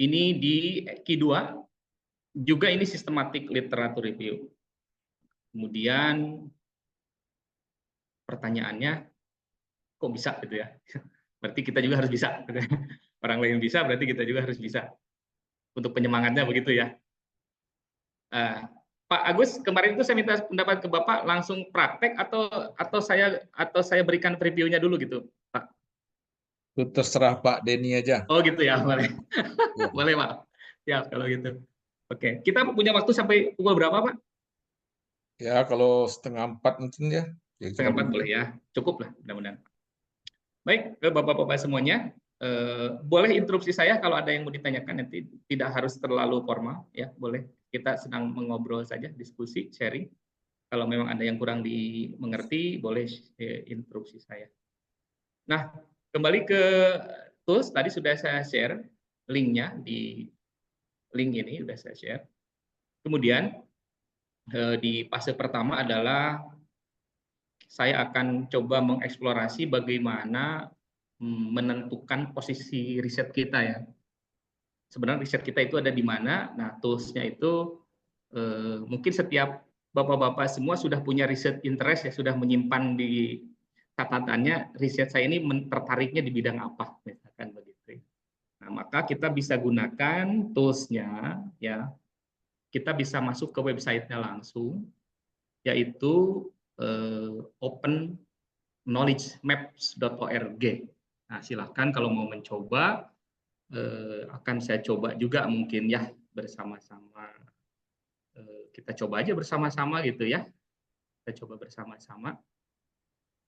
Ini di Q2, juga ini systematic literature review. Kemudian pertanyaannya, kok bisa gitu ya? Berarti kita juga harus bisa. Orang lain bisa, berarti kita juga harus bisa. Untuk penyemangatnya begitu ya. Pak Agus, kemarin itu saya minta pendapat ke Bapak langsung praktek atau saya berikan previewnya dulu gitu, Pak. Itu terserah Pak Denny aja. Oh gitu ya, boleh. Ya, Boleh, Pak. Ya, kalau gitu. Oke, kita punya waktu sampai pukul berapa, Pak? ya kalau 3:30 mungkin ya. Kira-kira 3:30 boleh begitu. ya. Cukup lah, mudah-mudahan. Baik, ke Bapak-Bapak semuanya, boleh interupsi saya kalau ada yang mau ditanyakan, nanti tidak harus terlalu formal, ya boleh. Kita sedang mengobrol saja, diskusi, sharing. Kalau memang ada yang kurang dimengerti, boleh interupsi saya. Nah, kembali ke tools, tadi sudah saya share linknya di link ini, sudah saya share. Kemudian di fase pertama adalah saya akan coba mengeksplorasi bagaimana menentukan posisi riset kita ya. Sebenarnya riset kita itu ada di mana. Nah, toolsnya itu mungkin setiap bapak-bapak semua sudah punya riset interest ya, sudah menyimpan di catatannya riset saya ini tertariknya di bidang apa, misalkan begitu. Nah, maka kita bisa gunakan toolsnya ya. Kita bisa masuk ke websitenya langsung, yaitu openknowledgemaps.org. Nah, silahkan kalau mau mencoba, akan saya coba juga mungkin ya bersama-sama. Kita coba aja bersama-sama gitu ya. Kita coba bersama-sama.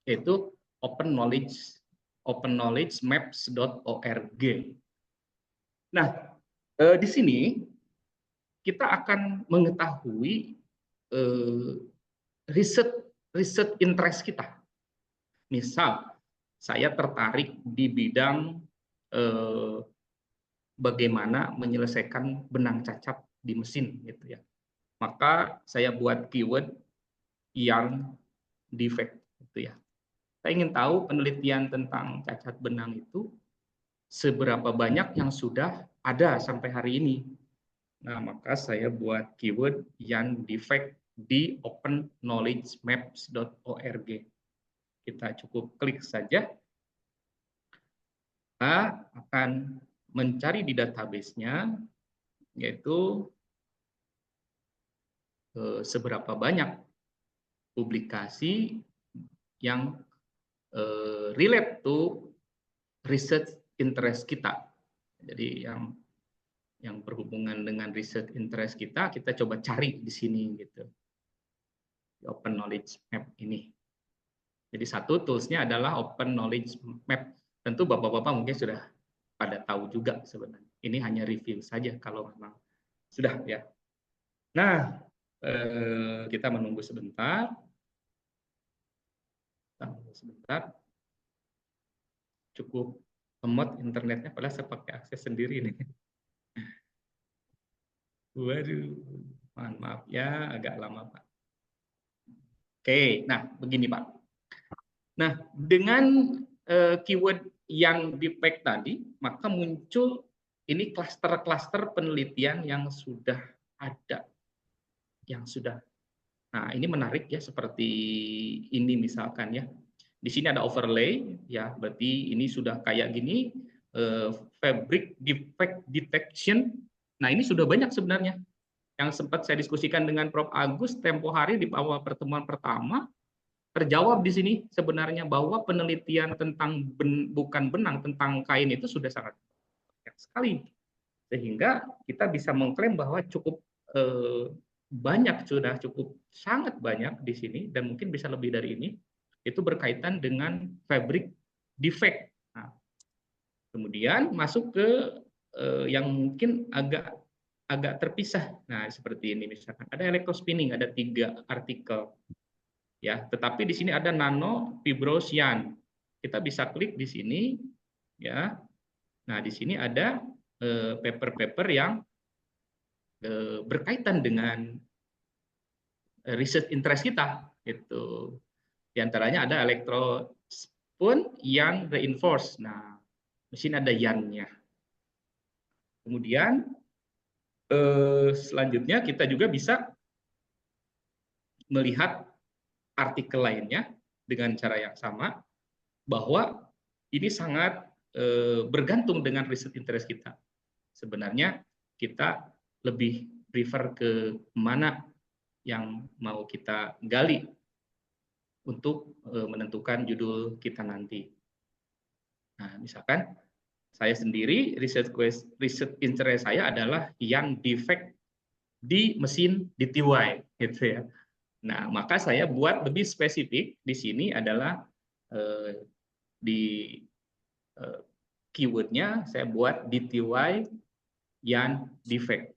Yaitu openknowledgemaps.org. Nah, di sini kita akan mengetahui riset interest kita. Misal, saya tertarik di bidang bagaimana menyelesaikan benang cacat di mesin, gitu ya. Maka saya buat keyword yarn defect, gitu ya. Saya ingin tahu penelitian tentang cacat benang itu seberapa banyak yang sudah ada sampai hari ini. Nah, maka saya buat keyword yarn defect di openknowledgemaps.org. Kita cukup klik saja. Kita akan mencari di database-nya, yaitu seberapa banyak publikasi yang relate to research interest kita. Jadi yang berhubungan dengan research interest kita coba cari di sini gitu. Di Open Knowledge Map ini. Jadi satu toolsnya adalah Open Knowledge Map. Tentu bapak-bapak mungkin sudah pada tahu juga sebenarnya. Ini hanya review saja kalau memang sudah ya. Nah, kita menunggu sebentar. Sebentar. Cukup lemot internetnya, padahal saya pakai akses sendiri nih. Waduh, mohon maaf ya, agak lama Pak. Oke, nah begini Pak. Nah, dengan keyword yang defect tadi, maka muncul ini klaster-klaster penelitian yang sudah ada. Nah, ini menarik ya, seperti ini misalkan ya. Di sini ada overlay, ya berarti ini sudah kayak gini, fabric defect detection. Nah, ini sudah banyak sebenarnya. Yang sempat saya diskusikan dengan Prof. Agus tempo hari di awal pertemuan pertama, terjawab di sini sebenarnya bahwa penelitian tentang bukan benang, tentang kain itu sudah sangat banyak sekali. Sehingga kita bisa mengklaim bahwa cukup banyak, sudah cukup sangat banyak di sini, dan mungkin bisa lebih dari ini, itu berkaitan dengan fabric defect. Nah, kemudian masuk ke yang mungkin agak terpisah. Nah, seperti ini misalkan ada electrospinning, ada 3 artikel. Ya, tetapi di sini ada nanofibrosian. Kita bisa klik di sini ya. Nah, di sini ada paper-paper yang berkaitan dengan research interest kita itu. Di antaranya ada electrospun yang reinforced. Nah, di sini ada yarn-nya. Kemudian selanjutnya kita juga bisa melihat artikel lainnya dengan cara yang sama, bahwa ini sangat bergantung dengan riset interest kita. Sebenarnya kita lebih prefer ke mana yang mau kita gali untuk menentukan judul kita nanti. Nah, misalkan saya sendiri riset interest saya adalah yang defect di mesin DTY, gitu ya. Nah, maka saya buat lebih spesifik di sini adalah di keywordnya saya buat DTY yang defect,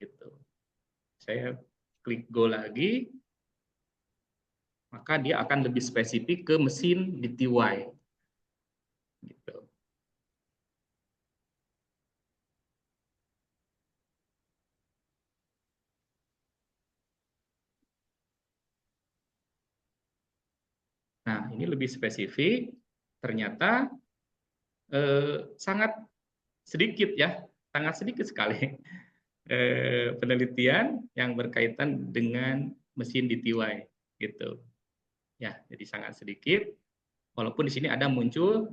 gitu. Saya klik go lagi, maka dia akan lebih spesifik ke mesin DTY, gitu. Nah, ini lebih spesifik, ternyata sangat sedikit ya, sangat sedikit sekali penelitian yang berkaitan dengan mesin DTY, gitu. Ya, jadi sangat sedikit. Walaupun di sini ada muncul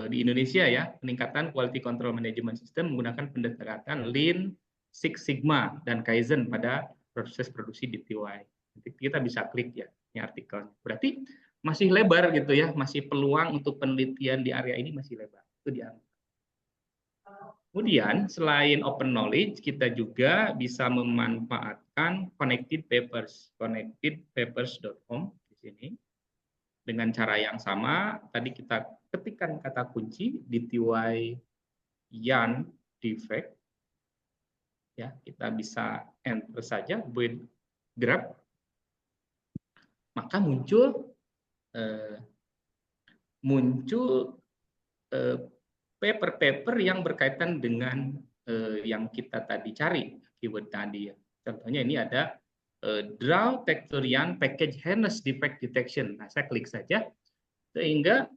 di Indonesia ya, peningkatan quality control management system menggunakan pendekatan Lean, Six Sigma dan Kaizen pada proses produksi DTY. Nanti kita bisa klik ya, ini artikelnya. Berarti masih lebar gitu ya, masih peluang untuk penelitian di area ini masih lebar. Itu dia. Kemudian selain open knowledge, kita juga bisa memanfaatkan connected papers, connectedpapers.com di sini. Dengan cara yang sama, tadi kita ketikkan kata kunci DTY yarn defect, ya kita bisa enter saja build graph, maka muncul paper-paper yang berkaitan dengan yang kita tadi cari keyword tadi ya. Contohnya ini ada draw texture yarn package harness defect detection. Nah, saya klik saja sehingga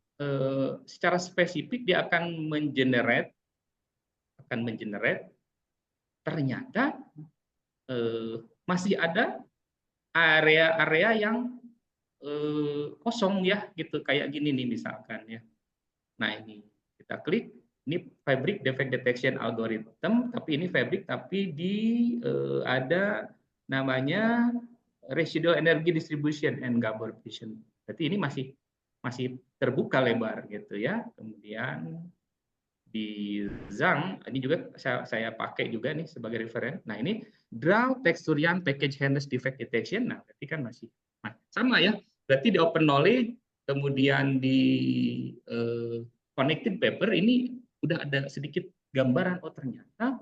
secara spesifik dia akan mengenerate ternyata masih ada area-area yang kosong ya, gitu kayak gini nih misalkan ya. Nah, ini kita klik, ini fabric defect detection algorithm, tapi ini fabric tapi ada namanya residual energy distribution and gabarbation. Berarti ini masih terbuka lebar gitu ya. Kemudian di Zhang ini juga saya pakai juga nih sebagai referen. Nah, ini draw texture yarn package harness defect detection. Nah, berarti kan masih sama ya. Berarti di open knowledge kemudian di connected paper ini udah ada sedikit gambaran, oh ternyata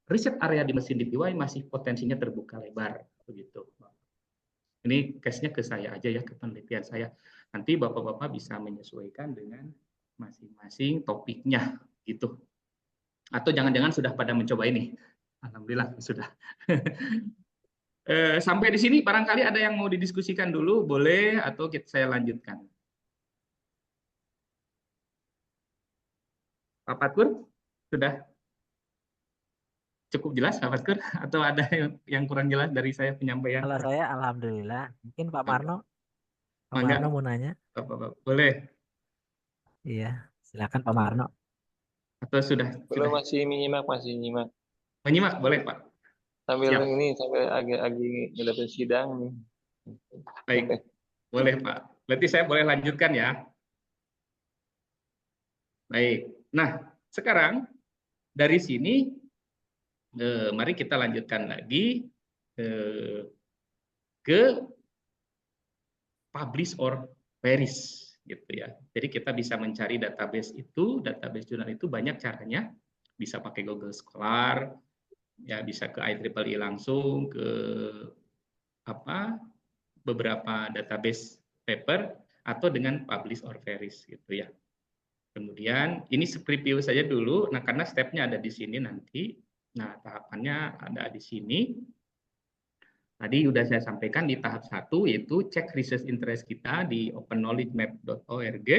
riset area di mesin DTY masih potensinya terbuka lebar begitu. Ini case-nya ke saya aja ya, ke penelitian saya. Nanti Bapak-bapak bisa menyesuaikan dengan masing-masing topiknya gitu. Atau jangan-jangan sudah pada mencoba ini. Alhamdulillah sudah. Sampai di sini barangkali ada yang mau didiskusikan dulu, boleh, atau saya lanjutkan. Pak Patkur, sudah cukup jelas Pak Patkur? Atau ada yang kurang jelas dari saya penyampaian? Kalau saya alhamdulillah. Mungkin Pak Marno, Mangga, mau nanya? boleh. Iya, silakan Pak Marno. Atau sudah? Belum, masih menyimak. Menyimak, boleh Pak. Sambil Siap. ini, sambil lagi ngeliatin sidang nih. Baik, boleh Pak. Berarti saya boleh lanjutkan ya. Baik. Nah, sekarang dari sini mari kita lanjutkan lagi ke publish or perish gitu ya. Jadi kita bisa mencari database jurnal itu banyak caranya. Bisa pakai Google Scholar, ya bisa ke IEEE langsung, ke beberapa database paper, atau dengan publish or perish gitu ya. Kemudian ini preview saja dulu. Nah, karena stepnya ada di sini nanti. Nah, tahapannya ada di sini. Tadi sudah saya sampaikan di tahap 1, yaitu cek research interest kita di openknowledgemap.org,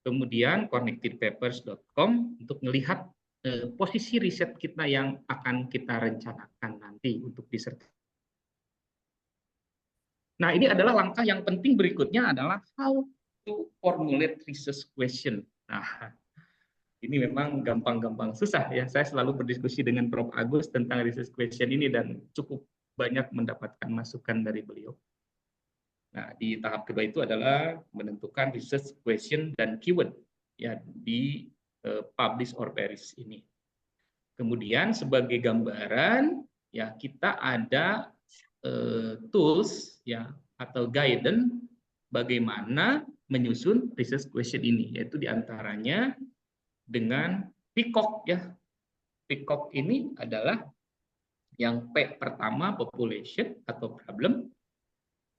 kemudian connectedpapers.com untuk melihat posisi riset kita yang akan kita rencanakan nanti untuk disertasi. Nah, ini adalah langkah yang penting berikutnya adalah how to formulate research question. Nah, ini memang gampang-gampang susah ya. Saya selalu berdiskusi dengan Prof. Agus tentang research question ini dan cukup banyak mendapatkan masukan dari beliau. Nah, di tahap kedua itu adalah menentukan research question dan keyword ya di publish or perish ini. Kemudian sebagai gambaran ya kita ada tools ya atau guidance bagaimana menyusun research question ini, yaitu diantaranya dengan PICOC ya. PICOC ini adalah yang P pertama population atau problem,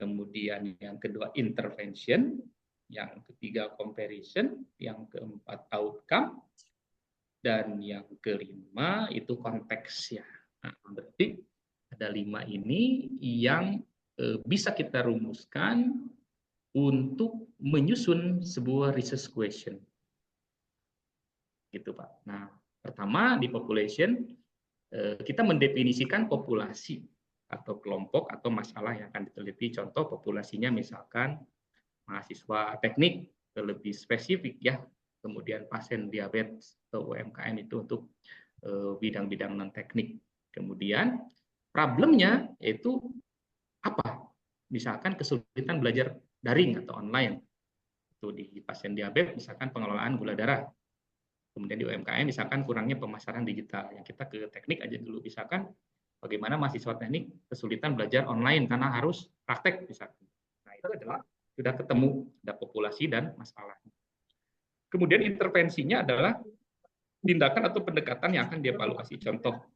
kemudian yang kedua intervention, yang ketiga comparison, yang keempat outcome, dan yang kelima itu konteks ya. Nah, berarti ada 5 ini yang bisa kita rumuskan untuk menyusun sebuah research question. Gitu, Pak. Nah, pertama di population kita mendefinisikan populasi atau kelompok atau masalah yang akan diteliti. Contoh populasinya misalkan mahasiswa teknik, lebih spesifik ya. Kemudian pasien diabetes atau UMKM itu untuk bidang-bidang non teknik. Kemudian problemnya yaitu apa? Misalkan kesulitan belajar daring atau online. Itu di pasien diabetes misalkan pengelolaan gula darah. Kemudian di UMKM misalkan kurangnya pemasaran digital. Yang kita ke teknik aja dulu, misalkan bagaimana mahasiswa teknik kesulitan belajar online karena harus praktek misalkan. Nah, itu adalah sudah ketemu ada populasi dan masalahnya. Kemudian intervensinya adalah tindakan atau pendekatan yang akan dievaluasi. Contoh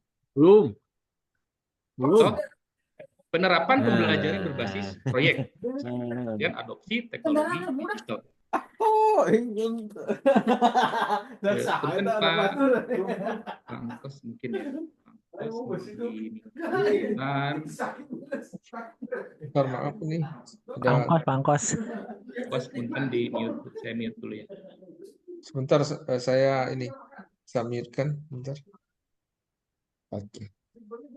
penerapan pembelajaran berbasis proyek, kemudian adopsi teknologi digital. Punten Pak, Angkos mungkin ya. Maaf nih. Pangkos. Angkos punten di mute, saya mute dulu ya. Sebentar, saya ini submit kan, bentar. Oke.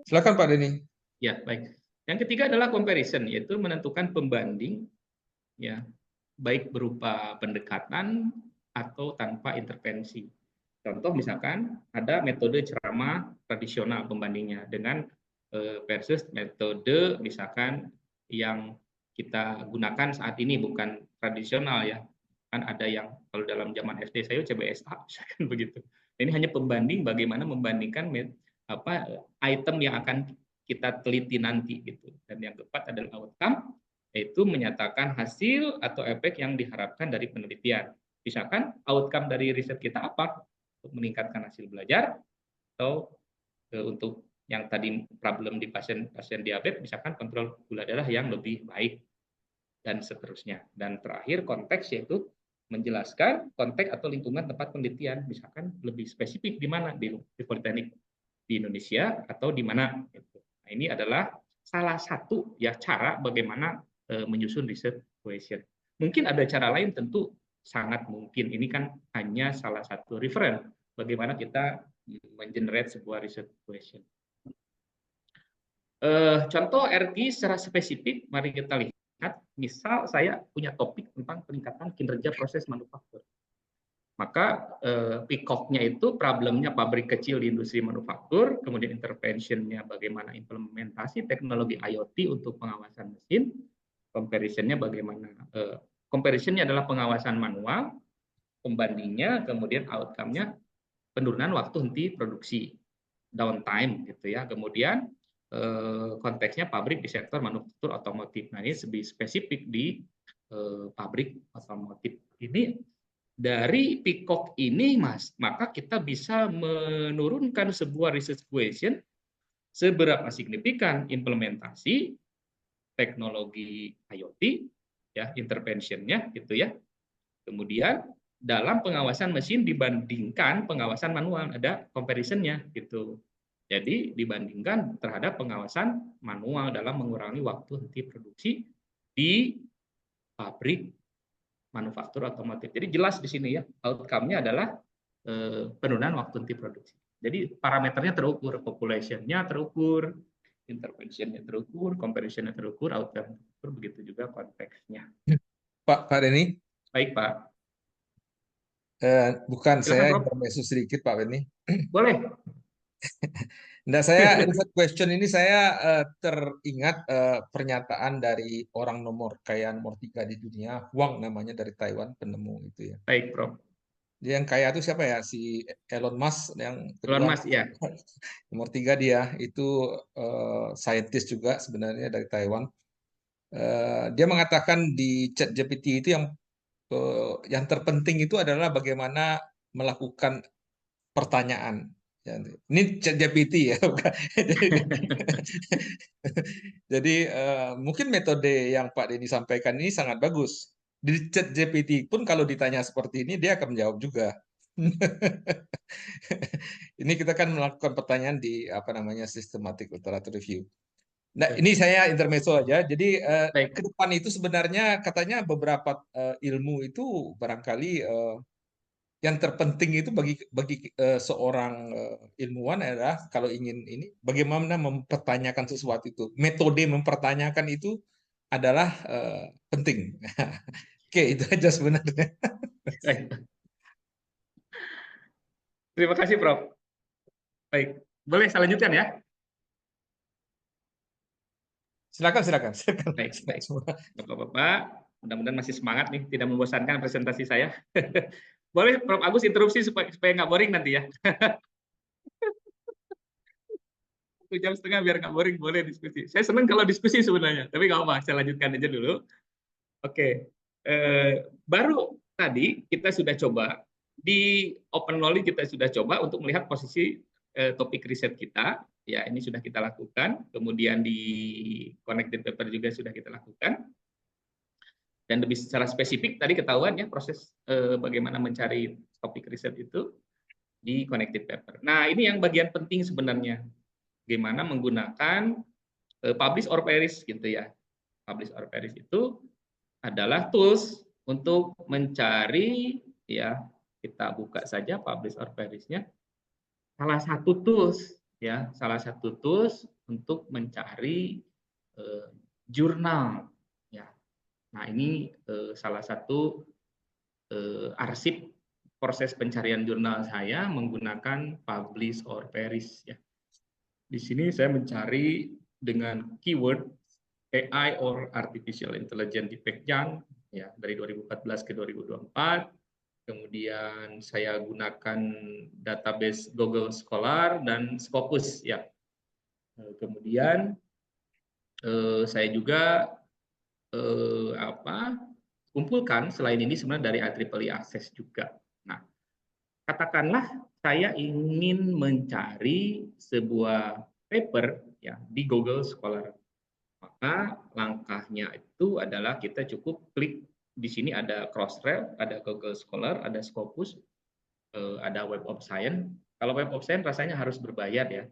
Silakan Pak Denny. Ya, baik. Yang ketiga adalah comparison, yaitu menentukan pembanding ya, baik berupa pendekatan atau tanpa intervensi. Contoh misalkan ada metode ceramah tradisional pembandingnya dengan versus metode misalkan yang kita gunakan saat ini bukan tradisional ya. Kan ada yang kalau dalam zaman SD saya CBSA misalkan begitu. Ini hanya pembanding bagaimana membandingkan item yang akan kita teliti nanti gitu. Dan yang keempat adalah outcome, yaitu menyatakan hasil atau efek yang diharapkan dari penelitian. Misalkan outcome dari riset kita apa? Untuk meningkatkan hasil belajar atau untuk yang tadi problem di pasien diabetes misalkan kontrol gula darah yang lebih baik dan seterusnya. Dan terakhir konteks, yaitu menjelaskan konteks atau lingkungan tempat penelitian, misalkan lebih spesifik di mana di Politeknik di Indonesia atau di mana. Nah, ini adalah salah satu ya cara bagaimana menyusun research question. Mungkin ada cara lain, tentu sangat mungkin. Ini kan hanya salah satu reference bagaimana kita mengenerate sebuah research question. Contoh RT secara spesifik, mari kita lihat. Misal saya punya topik tentang peningkatan kinerja proses manufaktur. Maka PICOC-nya itu problemnya pabrik kecil di industri manufaktur, kemudian intervention-nya bagaimana implementasi teknologi IoT untuk pengawasan mesin, comparison-nya bagaimana, comparison-nya adalah pengawasan manual, pembandingnya, kemudian outcome-nya penurunan waktu henti produksi, downtime gitu ya, kemudian konteksnya pabrik di sektor manufaktur otomotif. Nah, ini lebih spesifik di pabrik otomotif ini. Dari PICOC ini, Mas, maka kita bisa menurunkan sebuah research question seberapa signifikan implementasi teknologi IoT, ya, intervention-nya, gitu ya. Kemudian dalam pengawasan mesin dibandingkan pengawasan manual, ada comparison-nya, gitu. Jadi dibandingkan terhadap pengawasan manual dalam mengurangi waktu henti produksi di pabrik manufaktur otomotif. Jadi jelas di sini ya, outcome-nya adalah penurunan waktu henti produksi. Jadi parameternya terukur, population-nya terukur, intervention-nya terukur, comparison-nya terukur, outcome terukur, begitu juga konteksnya. Pak Denny, Baik, Pak. bukan Silakan, saya Prof. intermezzo sedikit Pak Denny. Boleh. Nah, saya riset question ini saya teringat pernyataan dari orang nomor kaya nomor 3 di dunia, Huang namanya, dari Taiwan, penemu itu ya. Baik, Prof. Dia yang kaya itu siapa ya? Si Elon Musk, yang Elon kedua Musk, ya. nomor 3 dia itu saintis juga sebenarnya dari Taiwan. Dia mengatakan di ChatGPT itu yang terpenting itu adalah bagaimana melakukan pertanyaan. Ya, ini ChatGPT ya, bukan. Jadi mungkin metode yang Pak Denny sampaikan ini sangat bagus. Di ChatGPT pun kalau ditanya seperti ini dia akan menjawab juga. Ini kita kan melakukan pertanyaan di apa namanya systematic literature review. Nah, ini saya intermezzo aja. Jadi Baik. ke depan itu sebenarnya katanya beberapa ilmu itu barangkali yang terpenting itu bagi seorang ilmuwan adalah kalau ingin ini bagaimana mempertanyakan sesuatu itu. Metode mempertanyakan itu adalah penting. Oke, itu aja sebenarnya. Baik. Terima kasih, Prof. Baik. Boleh saya lanjutkan ya? Silakan. Baik. Bapak-bapak, mudah-mudahan masih semangat nih, tidak membosankan presentasi saya. Boleh Prof. Agus interupsi supaya nggak boring nanti ya. 1,5 jam biar nggak boring, boleh diskusi. Saya senang kalau diskusi sebenarnya, tapi nggak apa, saya lanjutkan aja dulu. Oke, baru tadi kita sudah coba di Open Knowledge, kita sudah coba untuk melihat posisi topik riset kita. Ya, ini sudah kita lakukan. Kemudian di Connected Paper juga sudah kita lakukan. Dan lebih secara spesifik tadi ketahuan ya proses bagaimana mencari topik riset itu di Connected Paper. Nah, ini yang bagian penting sebenarnya. Bagaimana menggunakan publish or perish gitu ya. Publish or perish itu adalah tools untuk mencari, ya kita buka saja publish or perish-nya. Salah satu tools untuk mencari jurnal. Ya, nah ini salah satu arsip proses pencarian jurnal saya menggunakan publish or perish. Ya, di sini saya mencari dengan keyword AI or Artificial Intelligence di Pekjang, ya dari 2014 ke 2024. Kemudian saya gunakan database Google Scholar dan Scopus, ya. Kemudian saya juga kumpulkan selain ini sebenarnya dari IEEE Access juga. Nah, katakanlah saya ingin mencari sebuah paper ya di Google Scholar. Maka langkahnya itu adalah kita cukup klik di sini ada Crossref, ada Google Scholar, ada Scopus, ada Web of Science. Kalau Web of Science rasanya harus berbayar ya.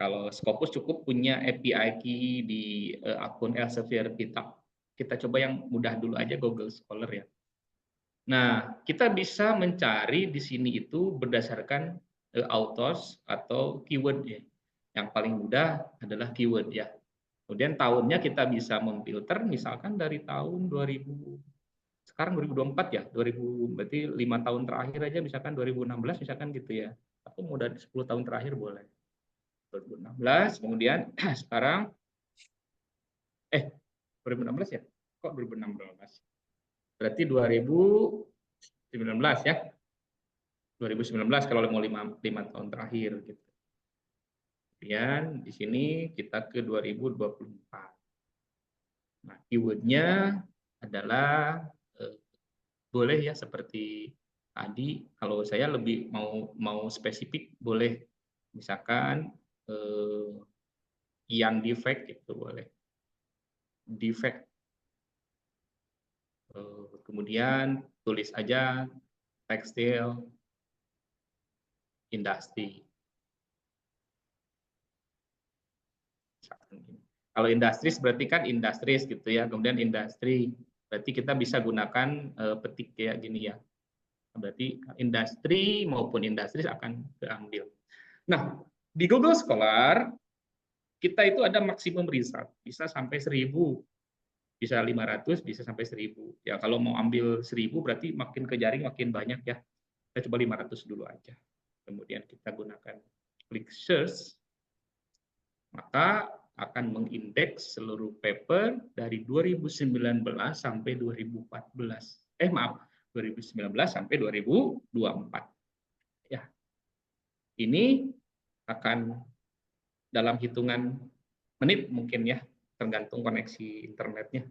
Kalau Scopus cukup punya API key di akun Elsevier kita. Kita coba yang mudah dulu aja Google Scholar ya. Nah, kita bisa mencari di sini itu berdasarkan authors atau keyword ya. Yang paling mudah adalah keyword ya. Kemudian tahunnya kita bisa memfilter misalkan dari tahun 2000, sekarang 2024 ya, 2000 berarti 5 tahun terakhir aja misalkan 2016 misalkan gitu ya. Atau mau dari 10 tahun terakhir boleh. 2016, kemudian sekarang 2016 ya? Kok 2016? Berarti 2019 ya. 2019 kalau mau 5 tahun terakhir gitu. Kemudian di sini kita ke 2024. Nah, keywordnya adalah boleh ya seperti tadi. Kalau saya lebih mau spesifik boleh, misalkan ion defect itu boleh. Defect. Kemudian tulis aja tekstil industri. Kalau industri berarti kan industries gitu ya. Kemudian industri berarti kita bisa gunakan petik kayak gini ya. Berarti industri maupun industri akan keambil. Nah, di Google Scholar kita itu ada maksimum result, bisa sampai 1000, bisa 500, bisa sampai 1000. Ya kalau mau ambil 1000 berarti makin ke jaring makin banyak ya. Kita coba 500 dulu aja. Kemudian kita gunakan klik search, maka akan mengindeks seluruh paper dari 2019 sampai 2014. Maaf, 2019 sampai 2024. Ya. Ini akan dalam hitungan menit mungkin ya, tergantung koneksi internetnya.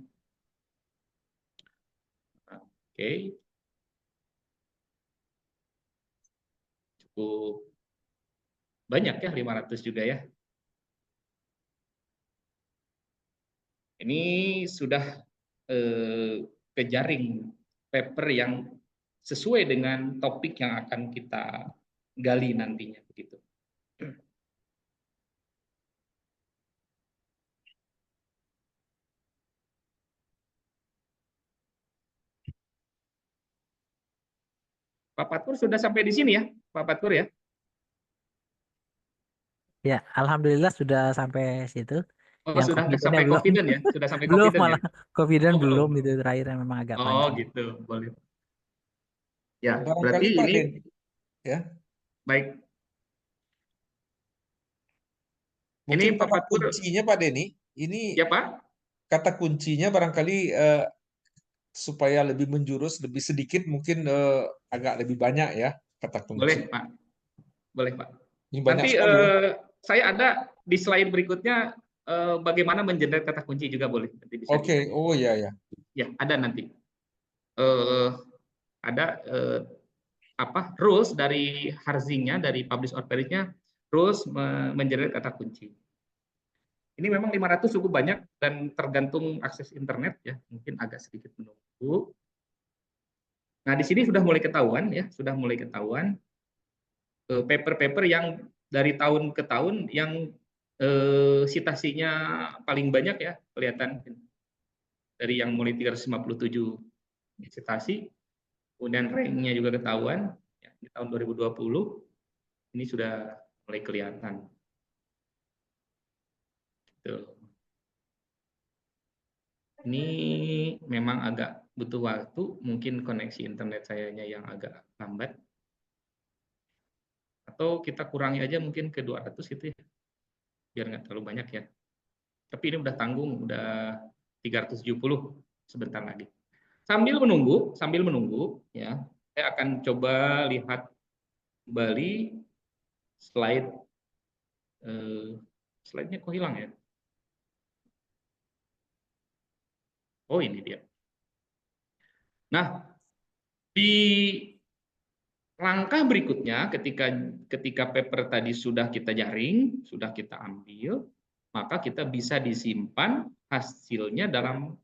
Oke. Cukup banyak ya, 500 juga ya. Ini sudah ke jaring paper yang sesuai dengan topik yang akan kita gali nantinya begitu. Pak Fatur sudah sampai di sini ya, Pak Fatur ya? Ya, alhamdulillah sudah sampai situ. Oh, Yang sudah confident-nya sampai belum. confident ya? Sudah sampai Belum confident ya? malah confident Oh, belum. belum itu terakhirnya memang agak Oh, panjang. gitu. Boleh. Ya, berarti Barangkali Pak ini Den, ya, baik. Ini mungkin Pak kata Fatur, kuncinya Pak Denny, ini ya Pak? kata kuncinya barangkali supaya lebih menjurus, lebih sedikit, mungkin agak lebih banyak ya kata Boleh kunci. Pak. Boleh Pak. Ini banyak Nanti sekali ya. saya ada di slide berikutnya bagaimana mengenerate kata kunci juga boleh. Nanti bisa Oke, oh iya ya. Ya, ada nanti. Ada rules dari harzingnya, dari publish or perish-nya, rules mengenerate kata kunci. Ini memang 500 cukup banyak dan tergantung akses internet ya, mungkin agak sedikit menunggu. Nah, di sini sudah mulai ketahuan ya, sudah mulai ketahuan paper-paper yang dari tahun ke tahun yang citasinya paling banyak ya, kelihatan dari yang mulai 357 citasi, kemudian rank-nya juga ketahuan ya, di tahun 2020 ini sudah mulai kelihatan. Tuh. Ini memang agak butuh waktu, mungkin koneksi internet sayanya yang agak lambat. Atau kita kurangi aja mungkin ke 200 gitu ya, biar nggak terlalu banyak ya. Tapi ini udah tanggung, udah 370 sebentar lagi. Sambil menunggu ya, saya akan coba lihat kembali slide-nya kok hilang ya? Oh, ini dia. Nah, di langkah berikutnya ketika paper tadi sudah kita jaring, sudah kita ambil, maka kita bisa disimpan hasilnya dalam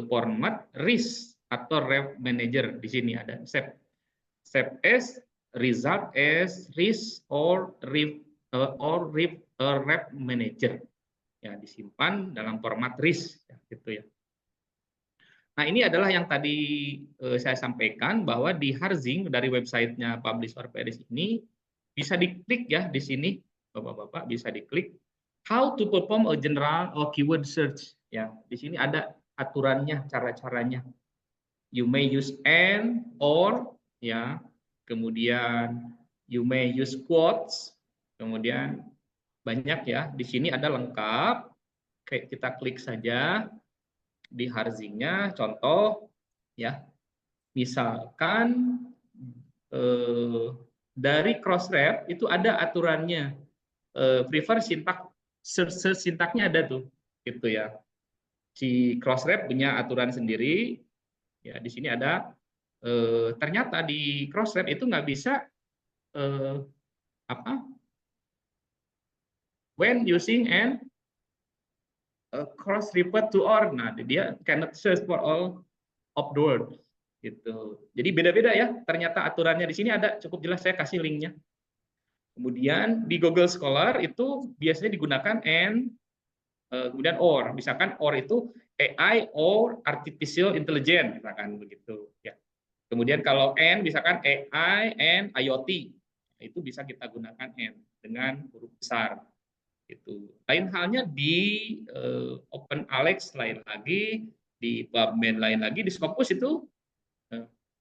format RIS atau Ref Manager. Di sini ada save as, result as, RIS or Ref Manager. Ya, disimpan dalam format RIS ya, gitu ya. Nah, ini adalah yang tadi saya sampaikan bahwa di Harzing dari websitenya Publish or Perish ini bisa diklik ya di sini, Bapak-bapak bisa diklik how to perform a general or keyword search ya. Di sini ada aturannya, cara-caranya. You may use and, or ya. Kemudian you may use quotes. Kemudian banyak ya. Di sini ada lengkap. Kayak kita klik saja di Harzingnya, contoh ya, misalkan dari Crossref itu ada aturannya, prefer sintaknya ada tuh, gitu ya. Si Crossref punya aturan sendiri, ya di sini ada. Ternyata di Crossref itu nggak bisa when using and cross refer to or, nah dia cannot search for all of the words gitu. Jadi beda-beda ya. Ternyata aturannya di sini ada cukup jelas, saya kasih linknya. Kemudian di Google Scholar itu biasanya digunakan and, kemudian or. Misalkan or itu AI or artificial intelligence, misalkan begitu ya. Kemudian kalau N misalkan AI and IoT, itu bisa kita gunakan N dengan huruf besar. Itu. Lain halnya di OpenAlex lain lagi, di PubMed lain lagi, di Scopus itu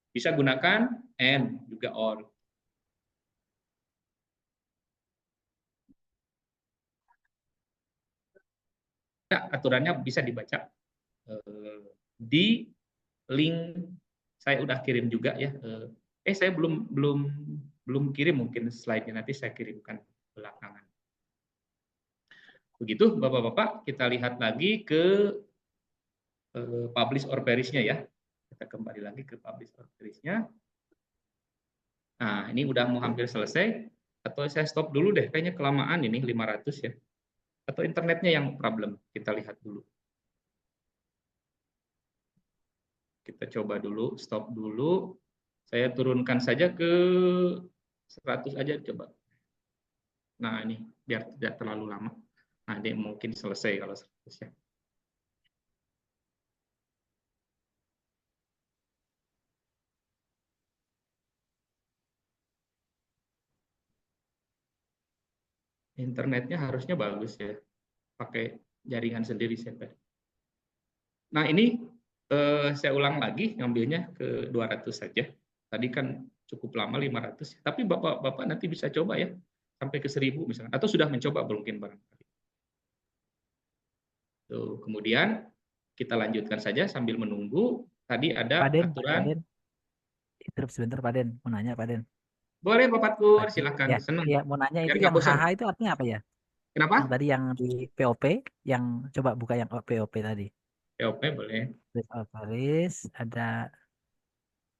bisa gunakan N juga OR. Nah, aturannya bisa dibaca di link saya udah kirim juga ya. Saya belum kirim, mungkin slide-nya nanti saya kirimkan belakangan. Begitu Bapak-bapak, kita lihat lagi ke publish or perish-nya ya. Kita kembali lagi ke publish or perish-nya. Nah, ini udah mau hampir selesai. Atau saya stop dulu deh, kayaknya kelamaan ini 500 ya. Atau internetnya yang problem, kita lihat dulu. Kita coba dulu, stop dulu. Saya turunkan saja ke 100 aja coba. Nah, ini biar tidak terlalu lama. Nah, ini mungkin selesai kalau 100 ya. Internetnya harusnya bagus ya. Pakai jaringan sendiri saya. Nah, ini saya ulang lagi ngambilnya ke 200 saja. Tadi kan cukup lama 500, tapi Bapak-bapak nanti bisa coba ya sampai ke 1000 misalnya, atau sudah mencoba mungkin barangkali. Tuh, kemudian kita lanjutkan saja sambil menunggu. Tadi ada Pak Den, aturan. Interrupt sebentar Pak Den, mau nanya Pak Den. Boleh Bapak Tur, silakan. Ya, Senang. ya mau nanya Biar itu nggak yang bosan. HH itu artinya apa ya? Kenapa? Yang tadi yang di POP, yang coba buka yang POP tadi. POP boleh. Baris ada.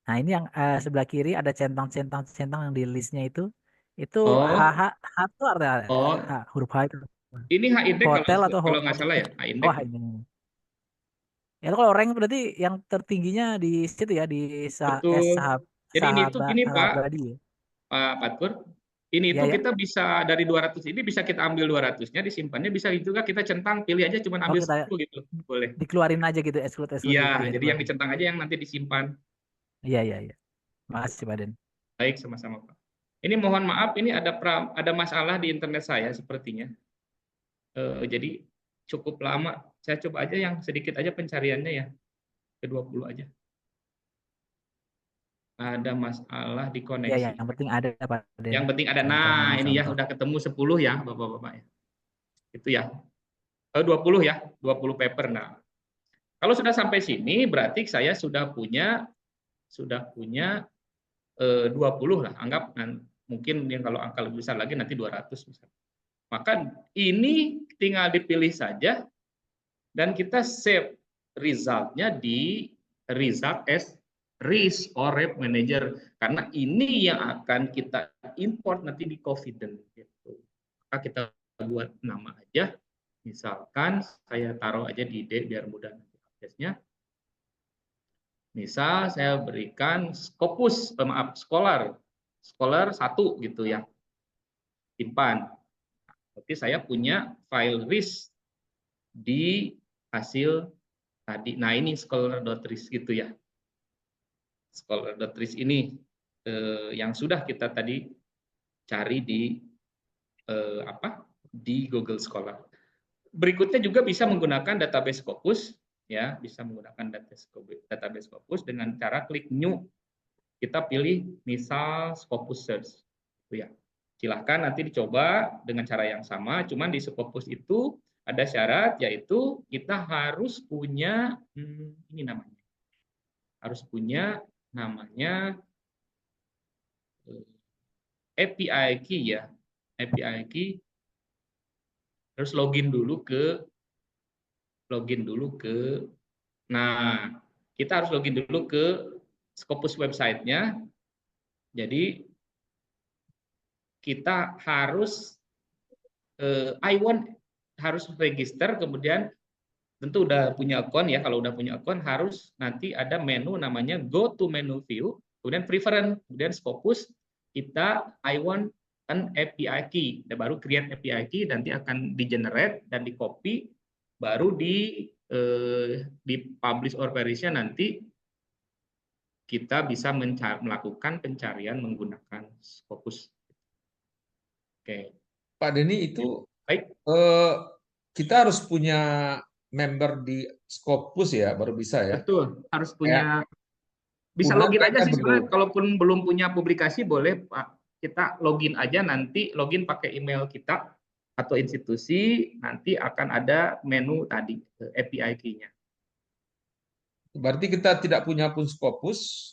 Nah ini yang sebelah kiri ada centang-centang yang di listnya itu Oh, H itu artinya oh, huruf H itu ini HID hotel atau kalau nggak salah ya, HID. wah ini. Ya kalau rank berarti yang tertingginya di situ ya di Betul. Jadi ini tuh gini Pak, sahabadi ya. Pak Patur. Ini Iya tuh ya. kita bisa dari 200 ini bisa kita ambil 200-nya, disimpannya, bisa juga kita centang, pilih aja cuma Oh ambil kita 10 gitu. Boleh. dikeluarin aja gitu exclude Iya, gitu ya jadi yang dikeluarin. dicentang aja yang nanti disimpan. Iya iya iya. Makasih Pak Den. Baik, sama-sama Pak. Ini mohon maaf, ini ada masalah di internet saya sepertinya. Jadi cukup lama. Saya coba aja yang sedikit aja pencariannya ya. Ke 20 aja. Ada masalah di Iya ya, koneksi. yang penting ada Pak Den. Yang penting ada. Untuk Nah, ini ya contoh. udah ketemu 10 ya, Bapak-bapak ya. Itu ya. 20 ya, 20 paper. Nah, kalau sudah sampai sini berarti saya sudah punya 20 lah. Anggap mungkin yang kalau angka lebih besar lagi nanti 200 misalnya. Maka ini tinggal dipilih saja dan kita save resultnya di result as risk or rep manager, karena ini yang akan kita import nanti di Confident gitu. Maka kita buat nama aja, misalkan saya taruh aja di D biar mudah aksesnya. Misal saya berikan Scopus, Scholar 1 gitu ya, simpan. Berarti saya punya file risk di hasil tadi. Nah, ini scholar.risk gitu ya. Scholar.risk ini yang sudah kita tadi cari di di Google Scholar. Berikutnya juga bisa menggunakan database Scopus ya, bisa menggunakan database Scopus dengan cara klik new. Kita pilih misal Scopus search itu ya. Silahkan nanti dicoba dengan cara yang sama, cuman di Scopus itu ada syarat, yaitu kita harus punya ini namanya, harus punya namanya API key ya, API key. Terus login dulu ke, nah kita harus login dulu ke Scopus website-nya. Jadi kita harus harus register, kemudian tentu udah punya akun ya. Kalau udah punya akun harus nanti ada menu namanya go to menu view, kemudian preference, kemudian Scopus, kita I want an API key, dan baru create API key, nanti akan di generate dan di copy, baru di publish or perish-nya nanti kita bisa melakukan pencarian menggunakan Scopus. Oke, Pak Denny, itu baik. kita harus punya member di Scopus ya, baru bisa ya. Betul, harus Ya, punya, bisa Unan login aja kayaknya sih sebenarnya. belum. Kalaupun belum punya publikasi boleh Pak, kita login aja, nanti login pakai email kita atau institusi, nanti akan ada menu tadi API key-nya. Berarti kita tidak punya pun Scopus,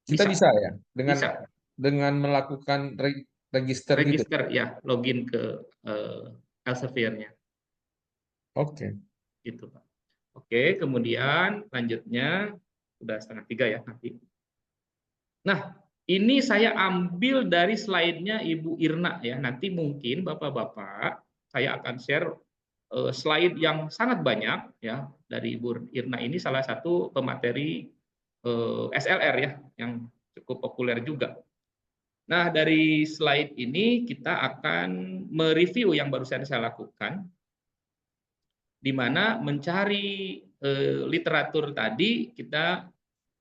kita Bisa, bisa ya bisa dengan melakukan register gitu. register ya, login ke Elsevier-nya Oke. gitu Pak. Oke, kemudian lanjutnya udah 2:30 ya nanti. Nah, ini saya ambil dari slide-nya Ibu Irna ya. Nanti mungkin Bapak-bapak saya akan share slide yang sangat banyak ya dari Ibu Irna. Ini salah satu pemateri SLR ya yang cukup populer juga. Nah, dari slide ini kita akan mereview yang barusan saya lakukan, di mana mencari literatur tadi kita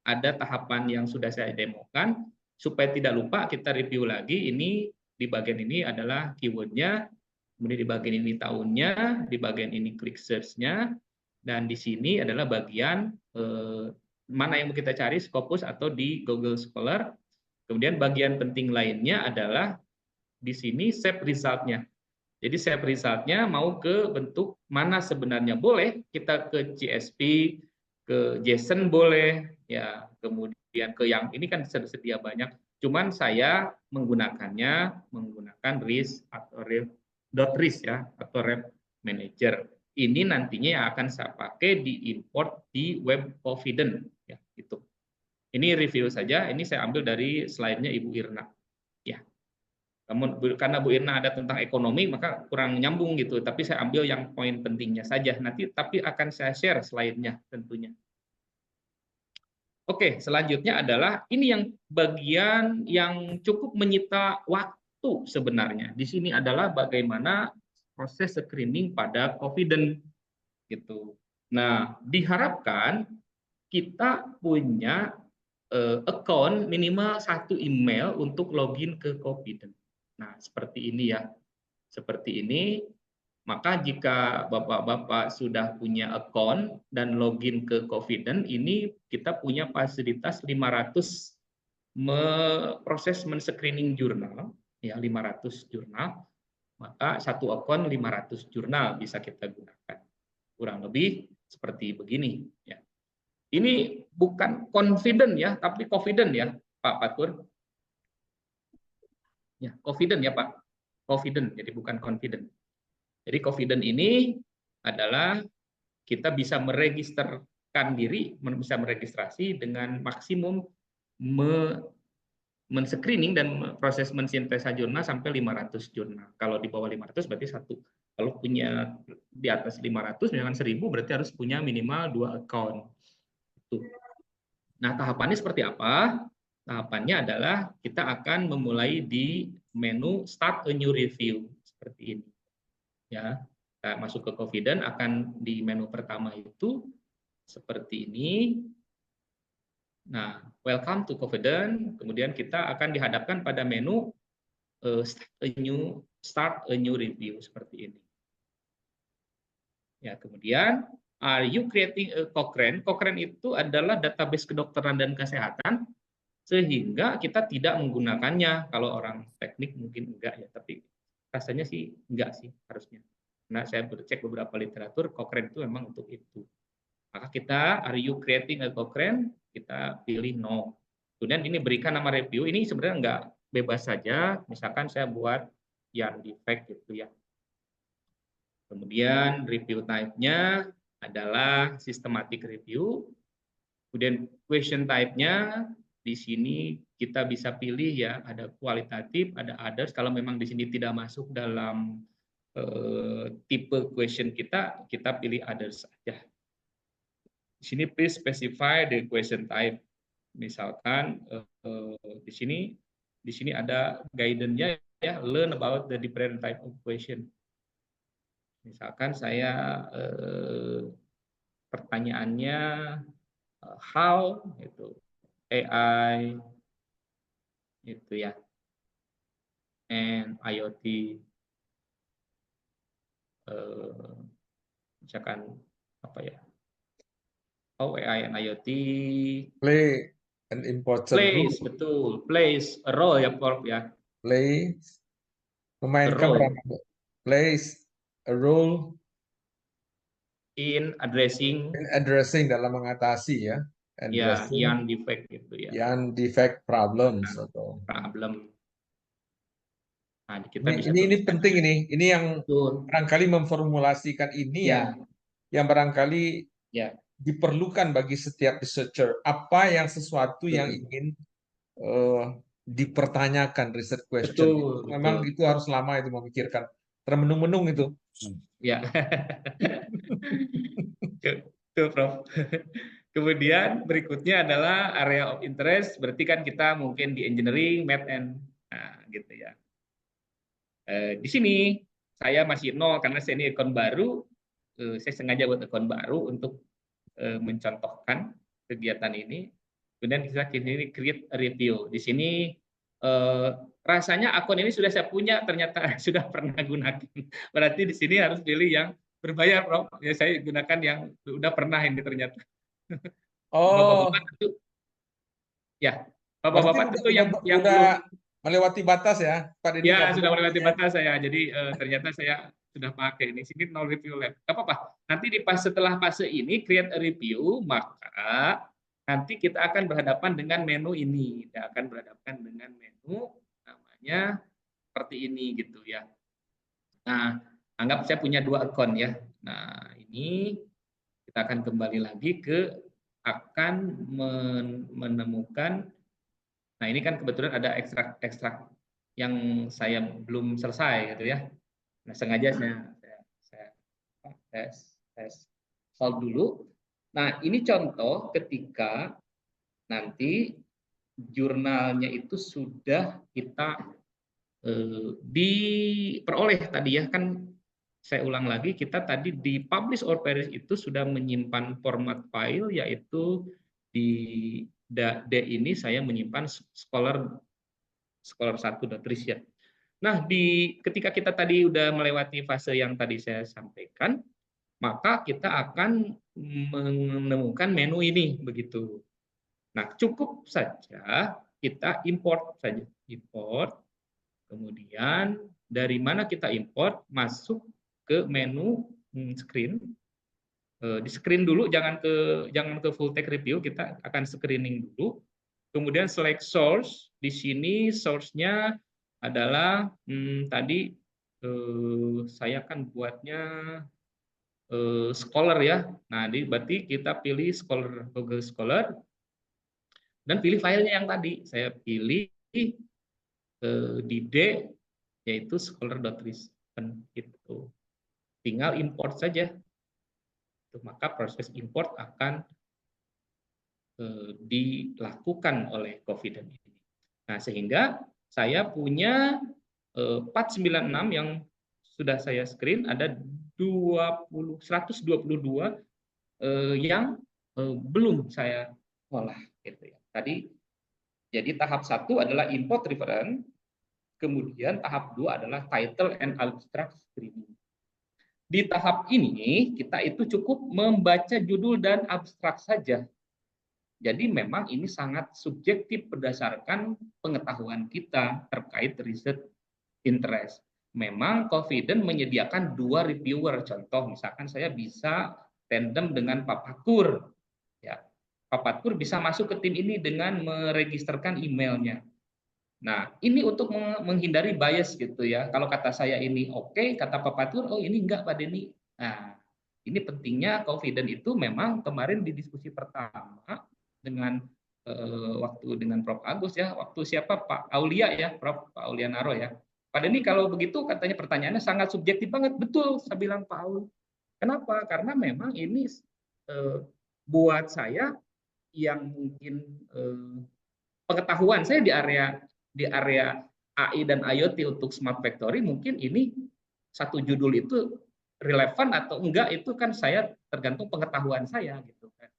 ada tahapan yang sudah saya demokan. Supaya tidak lupa kita review lagi, ini di bagian ini adalah keywordnya, kemudian di bagian ini tahunnya, di bagian ini klik search-nya, dan di sini adalah bagian mana yang mau kita cari, Scopus atau di Google Scholar. Kemudian bagian penting lainnya adalah di sini save result-nya. Jadi save result-nya mau ke bentuk mana sebenarnya, boleh kita ke CSV, ke JSON boleh, ya kemudian ke yang ini kan tersedia banyak. Cuman saya menggunakannya menggunakan RIS atau .RIS ya atau Rep Manager. Ini nantinya yang akan saya pakai di import di Web Confident ya gitu. Ini review saja, ini saya ambil dari slide-nya Ibu Irna. Ya. Namun karena Bu Irna ada tentang ekonomi maka kurang nyambung gitu, tapi saya ambil yang poin pentingnya saja. Nanti tapi akan saya share slide-nya tentunya. Oke, selanjutnya adalah ini yang bagian yang cukup menyita waktu sebenarnya. Di sini adalah bagaimana proses screening pada confident gitu. Nah, diharapkan kita punya account minimal 1 email untuk login ke confident. Nah, seperti ini ya. Seperti ini. Maka jika Bapak-bapak sudah punya account dan login ke Confident, ini kita punya fasilitas 500 proses men-screening jurnal, ya 500 jurnal, maka satu account 500 jurnal bisa kita gunakan. Kurang lebih seperti begini. Ya. Ini bukan confident ya, tapi confident ya, Pak Fatur. Ya, confident ya Pak. Confident, jadi bukan confident. Jadi confident ini adalah kita bisa meregisterkan diri, bisa meregistrasi dengan maksimum men-screening dan proses mensintesa jurnal sampai 500 jurnal. Kalau di bawah 500 berarti satu. Kalau punya di atas 500, misalkan 1000 berarti harus punya minimal 2 account. Nah, tahapannya seperti apa? Tahapannya adalah kita akan memulai di menu Start a New Review seperti ini. Ya, kita masuk ke Confident, akan di menu pertama itu seperti ini. Nah, welcome to Confident. Kemudian kita akan dihadapkan pada menu Start a new review seperti ini. Ya, kemudian are you creating a Cochrane? Cochrane itu adalah database kedokteran dan kesehatan, sehingga kita tidak menggunakannya. Kalau orang teknik mungkin enggak ya, tapi rasanya sih enggak sih harusnya. Nah, saya cek beberapa literatur, Cochrane itu memang untuk itu. Maka kita, are you creating a Cochrane? Kita pilih no. Kemudian ini berikan nama review. Ini sebenarnya enggak bebas saja. Misalkan saya buat yang defect gitu ya. Kemudian review type-nya adalah systematic review. Kemudian question type-nya di sini kita bisa pilih ya, ada kualitatif, ada others. Kalau memang di sini tidak masuk dalam tipe question kita pilih others saja. Di sini please specify the question type. Misalkan di sini ada guidance-nya ya, learn about the different type of question. Misalkan saya pertanyaannya how gitu. AI itu ya, and IoT, misalkan apa ya? Oh, AI and IoT Play an important plays, role. betul, plays a role ya Prof ya, Plays a memainkan role peranan. Plays a role in addressing in addressing dalam mengatasi ya. ya Addressing yang defect gitu ya, yang defect problems nah, atau problem. Nah, kita ini bisa ini tuliskan penting ini yang betul, barangkali memformulasikan ini ya, yang barangkali ya, diperlukan bagi setiap researcher. Apa yang sesuatu yang betul, ingin eh, dipertanyakan research question. betul, Memang betul, itu harus lama itu memikirkan. Termenung-menung itu. ya. Itu Prof. Kemudian berikutnya adalah area of interest, berarti kan kita mungkin di engineering, math and nah, gitu ya. Di sini saya masih nol karena saya ini akun baru. Saya sengaja buat akun baru untuk mencontohkan kegiatan ini. Kemudian kita ini create a review. Di sini rasanya akun ini sudah saya punya, ternyata sudah pernah gunakan. Berarti di sini harus pilih yang berbayar, Prof. Ya, saya gunakan yang sudah pernah ini ternyata. Oh, Bapak-bapak tentu, ya, berarti bapak-bapak tentu yang udah belum, melewati batas ya, Pak Denny nggak ya perlu sudah melewati punya. batas saya. Jadi ternyata saya sudah pakai ini. Sini no review lab. Gak apa-apa. Nanti di pas setelah fase ini create a review, maka nanti kita akan berhadapan dengan menu ini. Kita akan berhadapan dengan menu namanya seperti ini gitu ya. Nah, anggap saya punya 2 akun ya. Nah, ini kita akan kembali lagi ke akan menemukan. Nah, ini kan kebetulan ada ekstrak-ekstrak yang saya belum selesai gitu ya. Nah, sengaja saya hold dulu. Nah, ini contoh ketika nanti jurnalnya itu sudah kita diperoleh tadi ya, kan saya ulang lagi, kita tadi di publish or perish itu sudah menyimpan format file, yaitu di D ini saya menyimpan scholar1.ris ya. Nah, ketika kita tadi udah melewati fase yang tadi saya sampaikan, maka kita akan menemukan menu ini begitu. Nah, cukup saja kita import saja. Import, kemudian dari mana kita import, masuk ke menu screen. Di screen dulu, jangan ke full text review, kita akan screening dulu. Kemudian select source. Di sini source-nya adalah tadi saya kan buatnya Scholar ya. Nah, berarti kita pilih Scholar, Google Scholar, dan pilih filenya yang tadi. Saya pilih di D, yaitu scholar.ris. Itu tinggal import saja. Maka proses import akan dilakukan oleh Confident ini. Nah, sehingga saya punya 496 yang sudah saya screen, ada 122 yang belum saya olah gitu ya. Tadi jadi tahap 1 adalah import reference, kemudian tahap 2 adalah title and abstract screening. Di tahap ini kita itu cukup membaca judul dan abstrak saja. Jadi memang ini sangat subjektif berdasarkan pengetahuan kita terkait riset interest. Memang Confident menyediakan 2 reviewer. Contoh misalkan saya bisa tandem dengan Pak Pakur. Ya, Pak Pakur bisa masuk ke tim ini dengan meregisterkan emailnya. Nah, ini untuk menghindari bias gitu ya. Kalau kata saya ini oke, kata Pak Pakur, oh ini enggak Pak Denny. Nah, ini pentingnya Confident itu memang kemarin di diskusi pertama dengan waktu dengan Prof Agus ya, waktu siapa Pak Aulia ya, Prof Pak Aulia Naro ya. Pak Denny kalau begitu katanya pertanyaannya sangat subjektif banget. Betul, saya bilang Pak Aul. Kenapa? Karena memang ini buat saya yang mungkin pengetahuan saya di area AI dan IoT untuk smart factory, mungkin ini satu judul itu relevan atau enggak itu kan saya tergantung pengetahuan saya gitu kan.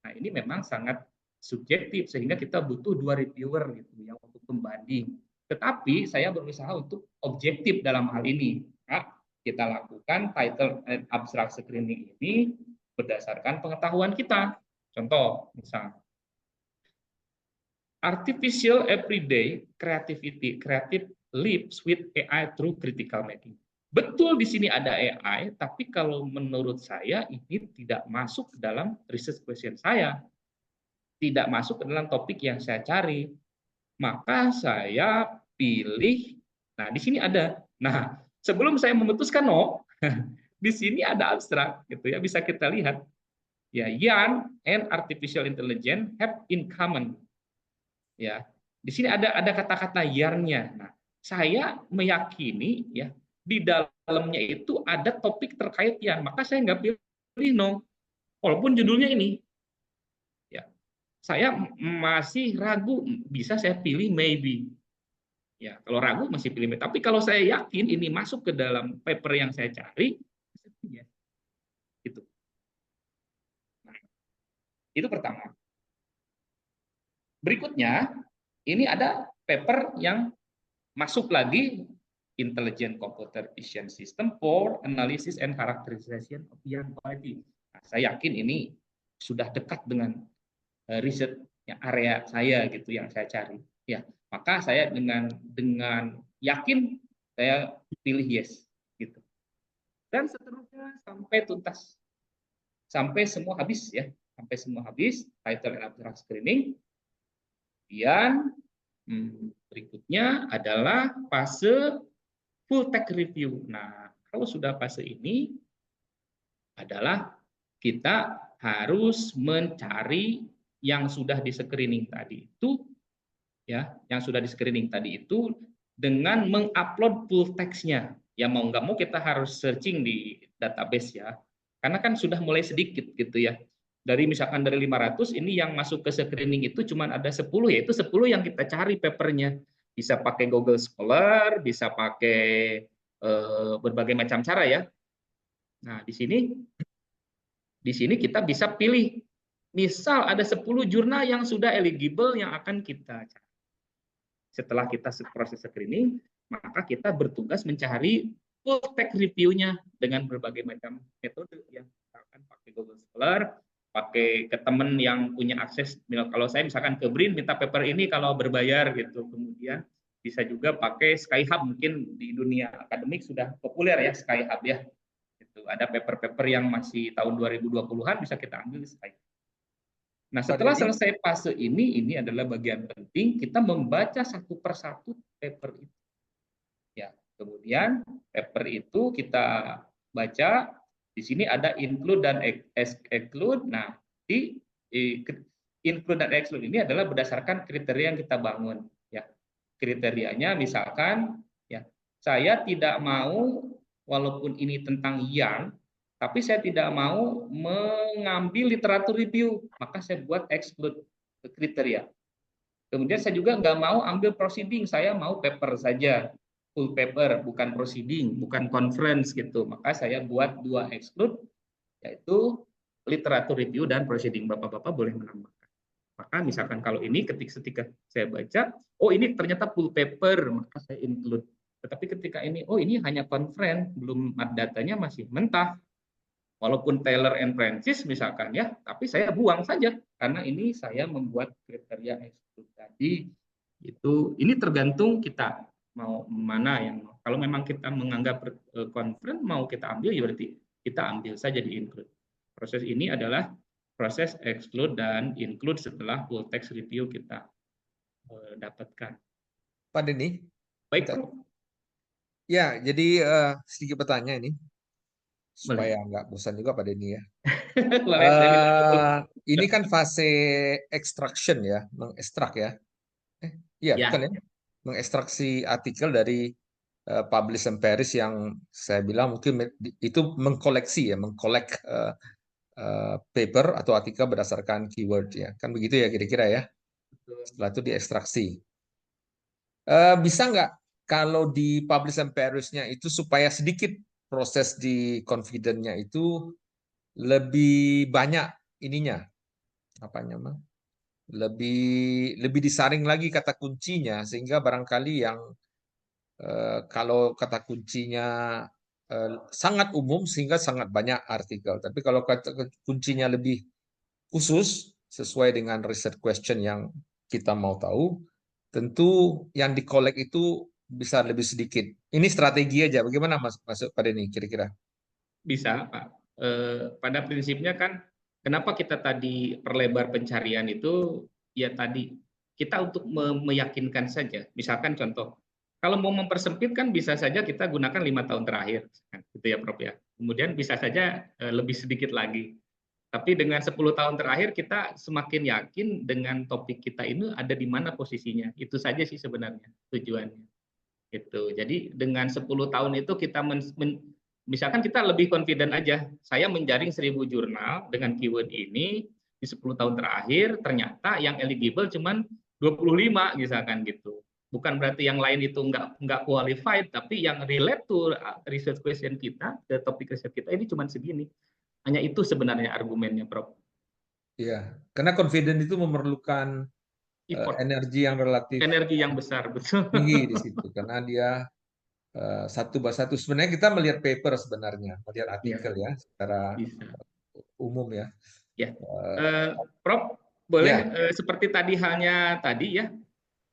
Nah, ini memang sangat subjektif sehingga kita butuh 2 reviewer gitu yang untuk pembanding. Tetapi saya berusaha untuk objektif dalam hal ini. Nah, kita lakukan title and abstract screening ini berdasarkan pengetahuan kita. Contoh, misal artificial everyday creativity, creative leaps with AI through critical making. Betul di sini ada AI, tapi kalau menurut saya ini tidak masuk ke dalam research question saya. Tidak masuk ke dalam topik yang saya cari. Maka saya pilih, nah di sini ada. Nah, sebelum saya memutuskan no, di sini ada abstrak gitu ya, bisa kita lihat. Ya, Yan and artificial intelligence have in common. Ya, di sini ada kata-kata yarn-nya. Nah, saya meyakini ya di dalamnya itu ada topik terkait Yan, maka saya nggak pilih no, walaupun judulnya ini. Ya, saya masih ragu, bisa saya pilih maybe. Ya, kalau ragu masih pilih maybe. Tapi kalau saya yakin ini masuk ke dalam paper yang saya cari, ya, itu. Nah, itu pertama. Berikutnya, ini ada paper yang masuk lagi, Intelligent Computer Vision System for Analysis and Characterization of Yan quality. Nah, saya yakin ini sudah dekat dengan riset area saya gitu yang saya cari. Ya, maka saya dengan yakin saya pilih yes gitu. Dan seterusnya sampai tuntas. Sampai semua habis ya. Sampai semua habis title and abstract screening. Kemudian berikutnya adalah fase full text review. Nah, kalau sudah fase ini adalah kita harus mencari yang sudah di screening tadi itu, ya, yang sudah di screening tadi itu dengan mengupload full text-nya. Ya mau nggak mau kita harus searching di database ya, karena kan sudah mulai sedikit gitu ya. Dari misalkan dari 500 ini yang masuk ke screening itu cuma ada 10, yaitu 10 yang kita cari papernya. Bisa pakai Google Scholar, bisa pakai berbagai macam cara ya. Nah, di sini kita bisa pilih. Misal ada 10 jurnal yang sudah eligible yang akan kita cari. Setelah kita proses screening, maka kita bertugas mencari full text review-nya dengan berbagai macam metode yang misalkan pakai Google Scholar, pakai ke teman yang punya akses. Kalau saya misalkan ke BRIN minta paper ini kalau berbayar gitu. Kemudian bisa juga pakai Skyhub, mungkin di dunia akademik sudah populer ya Skyhub ya. Itu ada paper-paper yang masih tahun 2020-an bisa kita ambil di Skyhub. Nah, setelah selesai fase ini adalah bagian penting, kita membaca satu persatu paper itu. Ya, kemudian paper itu kita baca. Di sini ada include dan exclude. Nah, di include dan exclude ini adalah berdasarkan kriteria yang kita bangun. Ya, kriterianya misalkan, ya, saya tidak mau walaupun ini tentang yang, tapi saya tidak mau mengambil literatur review, maka saya buat exclude kriteria. Kemudian saya juga nggak mau ambil proceeding, saya mau paper saja, full paper, bukan proceeding, bukan conference gitu. Maka saya buat 2 exclude, yaitu literatur review dan proceeding. Bapak-bapak boleh menambahkan. Maka misalkan kalau ini ketika saya baca, oh ini ternyata full paper, maka saya include. Tetapi ketika ini, oh ini hanya conference, belum datanya masih mentah. Walaupun Taylor and Francis misalkan ya, tapi saya buang saja karena ini saya membuat kriteria exclude tadi. Itu ini tergantung kita mau mana yang mau. Kalau memang kita menganggap conference mau kita ambil, ya berarti kita ambil saja di include. Proses ini adalah proses exclude dan include setelah full text review kita dapatkan. Pak Denny. Baik, Prof. Ya, jadi sedikit bertanya ini supaya nggak bosan juga Pak Denny ya. Ini kan fase extraction ya, mengekstrak ya. Iya, bukan ya? Mengekstraksi artikel dari Publish and Paris yang saya bilang mungkin itu mengkoleksi ya, mengkolek paper atau artikel berdasarkan keyword ya. Kan begitu ya kira-kira ya. Setelah itu diekstraksi. Bisa nggak kalau di Publish and Paris-nya itu supaya sedikit proses di confident-nya itu lebih banyak ininya, apa namanya, lebih disaring lagi kata kuncinya, sehingga barangkali yang kalau kata kuncinya sangat umum sehingga sangat banyak artikel. Tapi kalau kata kuncinya lebih khusus sesuai dengan research question yang kita mau tahu, tentu yang di-collect itu bisa lebih sedikit. Ini strategi aja. Bagaimana masuk pada ini kira-kira? Bisa, Pak. Pada prinsipnya kan, kenapa kita tadi perlebar pencarian itu, ya tadi, kita untuk meyakinkan saja. Misalkan contoh, kalau mau mempersempit kan bisa saja kita gunakan 5 tahun terakhir, gitu ya Prof ya. Kemudian bisa saja lebih sedikit lagi. Tapi dengan 10 tahun terakhir kita semakin yakin dengan topik kita ini ada di mana posisinya. Itu saja sih sebenarnya tujuannya. Gitu. Jadi dengan 10 tahun itu kita misalkan kita lebih confident aja. Saya menjaring 1000 jurnal dengan keyword ini di 10 tahun terakhir, ternyata yang eligible cuman 25 misalkan gitu. Bukan berarti yang lain itu nggak qualified, tapi yang relate to research question kita, ke topik riset kita ini cuman segini. Hanya itu sebenarnya argumennya, Prof. Iya, karena confident itu memerlukan Effort, energi yang relatif energi yang besar, betul. tinggi di situ, karena dia satu bahasa satu. Sebenarnya kita melihat paper sebenarnya, melihat Iya, artikel ya, secara bisa. umum ya. Ya, Eh, Prof, boleh ya, seperti tadi halnya tadi ya.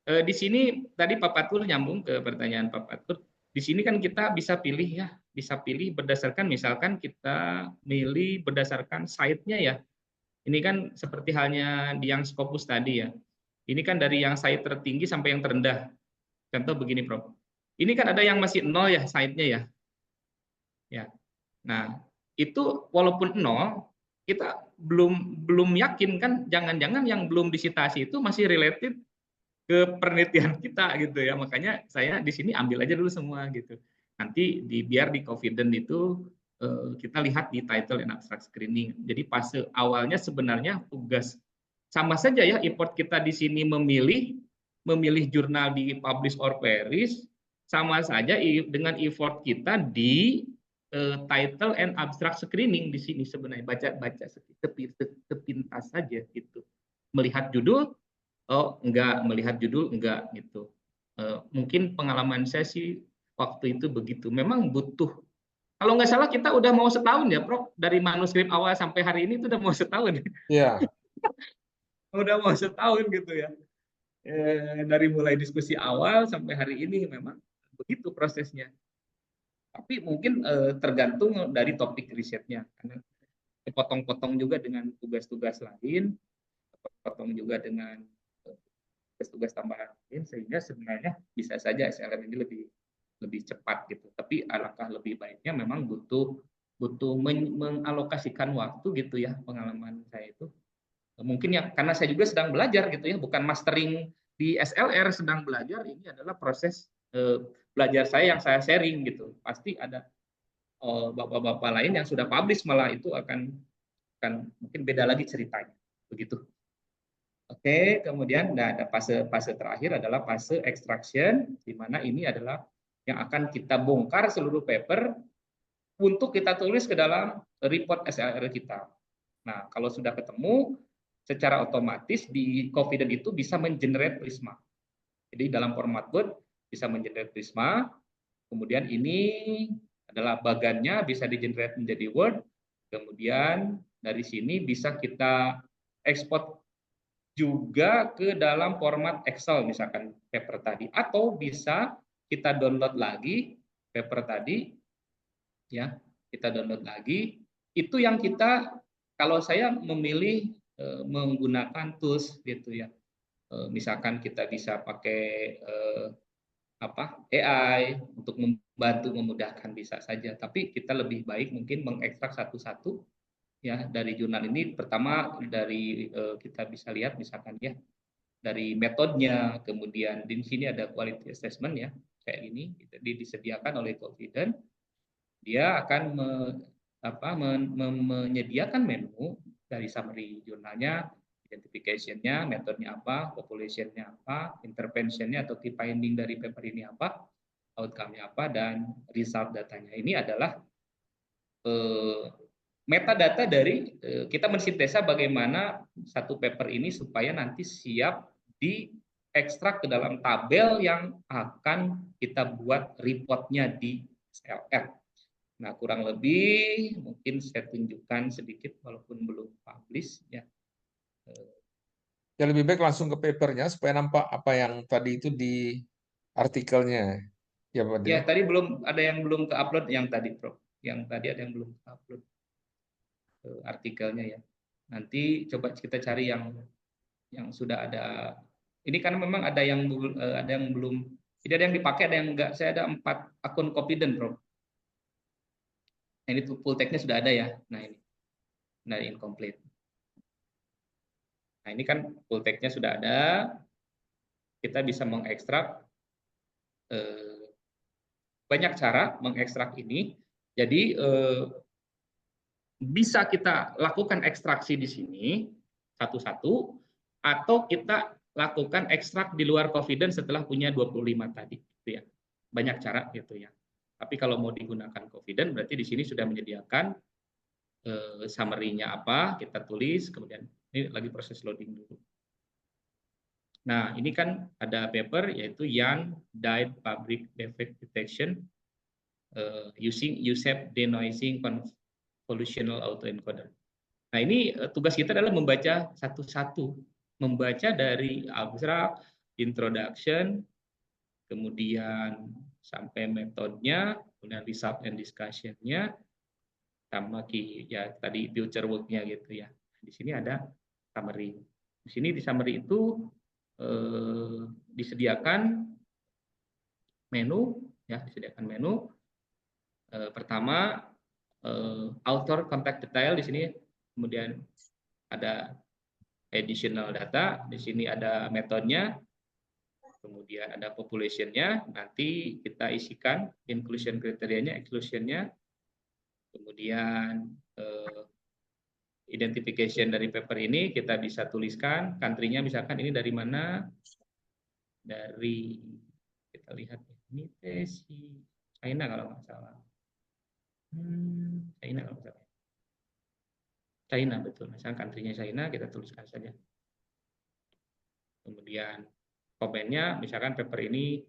Di sini tadi Pak Fatur nyambung ke pertanyaan Pak Fatur. Di sini kan kita bisa pilih ya, bisa pilih berdasarkan misalkan kita milih berdasarkan site-nya ya. Ini kan seperti halnya di yang Scopus tadi ya. Ini kan dari yang site tertinggi sampai yang terendah. Contoh begini, Prof. Ini kan ada yang masih nol ya site-nya ya. Ya. Nah, itu walaupun nol, kita belum yakin kan, jangan-jangan yang belum disitasi itu masih related ke penelitian kita gitu ya. Makanya saya di sini ambil aja dulu semua gitu. Nanti biar di confident itu kita lihat di title and abstract screening. Jadi fase awalnya sebenarnya tugas sama saja ya, effort kita di sini memilih jurnal di publish or perish, sama saja dengan effort kita di title and abstract screening di sini sebenarnya, baca sepintas saja gitu. Melihat judul, oh enggak, melihat judul enggak gitu. Mungkin pengalaman saya sih waktu itu begitu. Memang butuh. Kalau nggak salah kita udah mau setahun ya, Prof. Dari manuskrip awal sampai hari ini itu udah mau setahun. ya, Udah mau setahun gitu ya. Dari mulai diskusi awal sampai hari ini memang begitu prosesnya. Tapi mungkin tergantung dari topik risetnya. Karena potong-potong juga dengan tugas-tugas lain, potong juga dengan tugas-tugas tambahan lain, sehingga sebenarnya bisa saja SLM ini lebih cepat gitu. Tapi alangkah lebih baiknya memang butuh mengalokasikan waktu gitu ya, pengalaman saya itu. Mungkin ya karena saya juga sedang belajar gitu ya, bukan mastering di SLR, sedang belajar, ini adalah proses belajar saya yang saya sharing gitu. Pasti ada bapak-bapak lain yang sudah publish, malah itu akan mungkin beda lagi ceritanya begitu. Oke, kemudian ada fase terakhir adalah fase extraction, di mana ini adalah yang akan kita bongkar seluruh paper untuk kita tulis ke dalam report SLR kita. Nah, kalau sudah ketemu, secara otomatis di Confident itu bisa mengenerate Prisma. Jadi dalam format Word bisa mengenerate Prisma, kemudian ini adalah bagannya bisa di-generate menjadi Word, kemudian dari sini bisa kita ekspor juga ke dalam format Excel misalkan paper tadi, atau bisa kita download lagi paper tadi ya, kita download lagi. Itu yang kita, kalau saya memilih menggunakan tools gitu ya. Misalkan kita bisa pakai AI untuk membantu memudahkan, bisa saja, tapi kita lebih baik mungkin mengekstrak satu-satu ya dari jurnal ini. Pertama dari kita bisa lihat misalkan ya dari metodenya, kemudian di sini ada quality assessment ya, kayak ini disediakan oleh Confident. Dia akan menyediakan menu dari summary jurnalnya, identification-nya, metodenya apa, population-nya apa, intervention-nya atau key finding dari paper ini apa, outcome-nya apa, dan result datanya. Ini adalah metadata dari kita mensintesa bagaimana satu paper ini supaya nanti siap diekstrak ke dalam tabel yang akan kita buat reportnya di SLR. Nah, kurang lebih mungkin saya tunjukkan sedikit walaupun belum publish ya. Ya lebih baik langsung ke papernya supaya nampak apa yang tadi itu di artikelnya. Ya, Pak Ya, Dea. tadi belum ada yang belum ke-upload yang tadi, Prof. Yang tadi ada yang belum ke-upload artikelnya ya. Nanti coba kita cari yang sudah ada. Ini karena memang ada yang belum, tidak ada yang dipakai, ada yang enggak. Saya ada 4 akun Confident, Prof. Nah, ini full text-nya sudah ada ya. Nah, ini. Nah, incomplete. Nah, ini kan full text-nya sudah ada. Kita bisa mengekstrak banyak cara mengekstrak ini. Jadi bisa kita lakukan ekstraksi di sini satu-satu, atau kita lakukan ekstrak di luar Confident setelah punya 25 tadi, gitu ya. Banyak cara gitu ya. Tapi kalau mau digunakan Confident berarti di sini sudah menyediakan summary-nya apa, kita tulis, kemudian ini lagi proses loading dulu. Nah, ini kan ada paper yaitu Yarn Dyed Fabric Defect Detection using USEP Denoising Convolutional Autoencoder. Nah, ini tugas kita adalah membaca satu-satu, membaca dari abstrak, introduction, kemudian sampai metodenya, kemudian result and discussion-nya, sama ya tadi future work-nya gitu ya. Di sini ada summary. Di sini di summary itu disediakan menu, ya disediakan menu. Pertama author contact detail di sini, kemudian ada additional data, di sini ada metodenya, kemudian ada population-nya, nanti kita isikan inclusion kriterianya, exclusion-nya, kemudian identification dari paper ini kita bisa tuliskan, country-nya misalkan ini dari mana, dari kita lihat ini si China kalau nggak salah, China kalau nggak salah, China betul, misalkan country-nya China kita tuliskan saja. Kemudian komennya, misalkan paper ini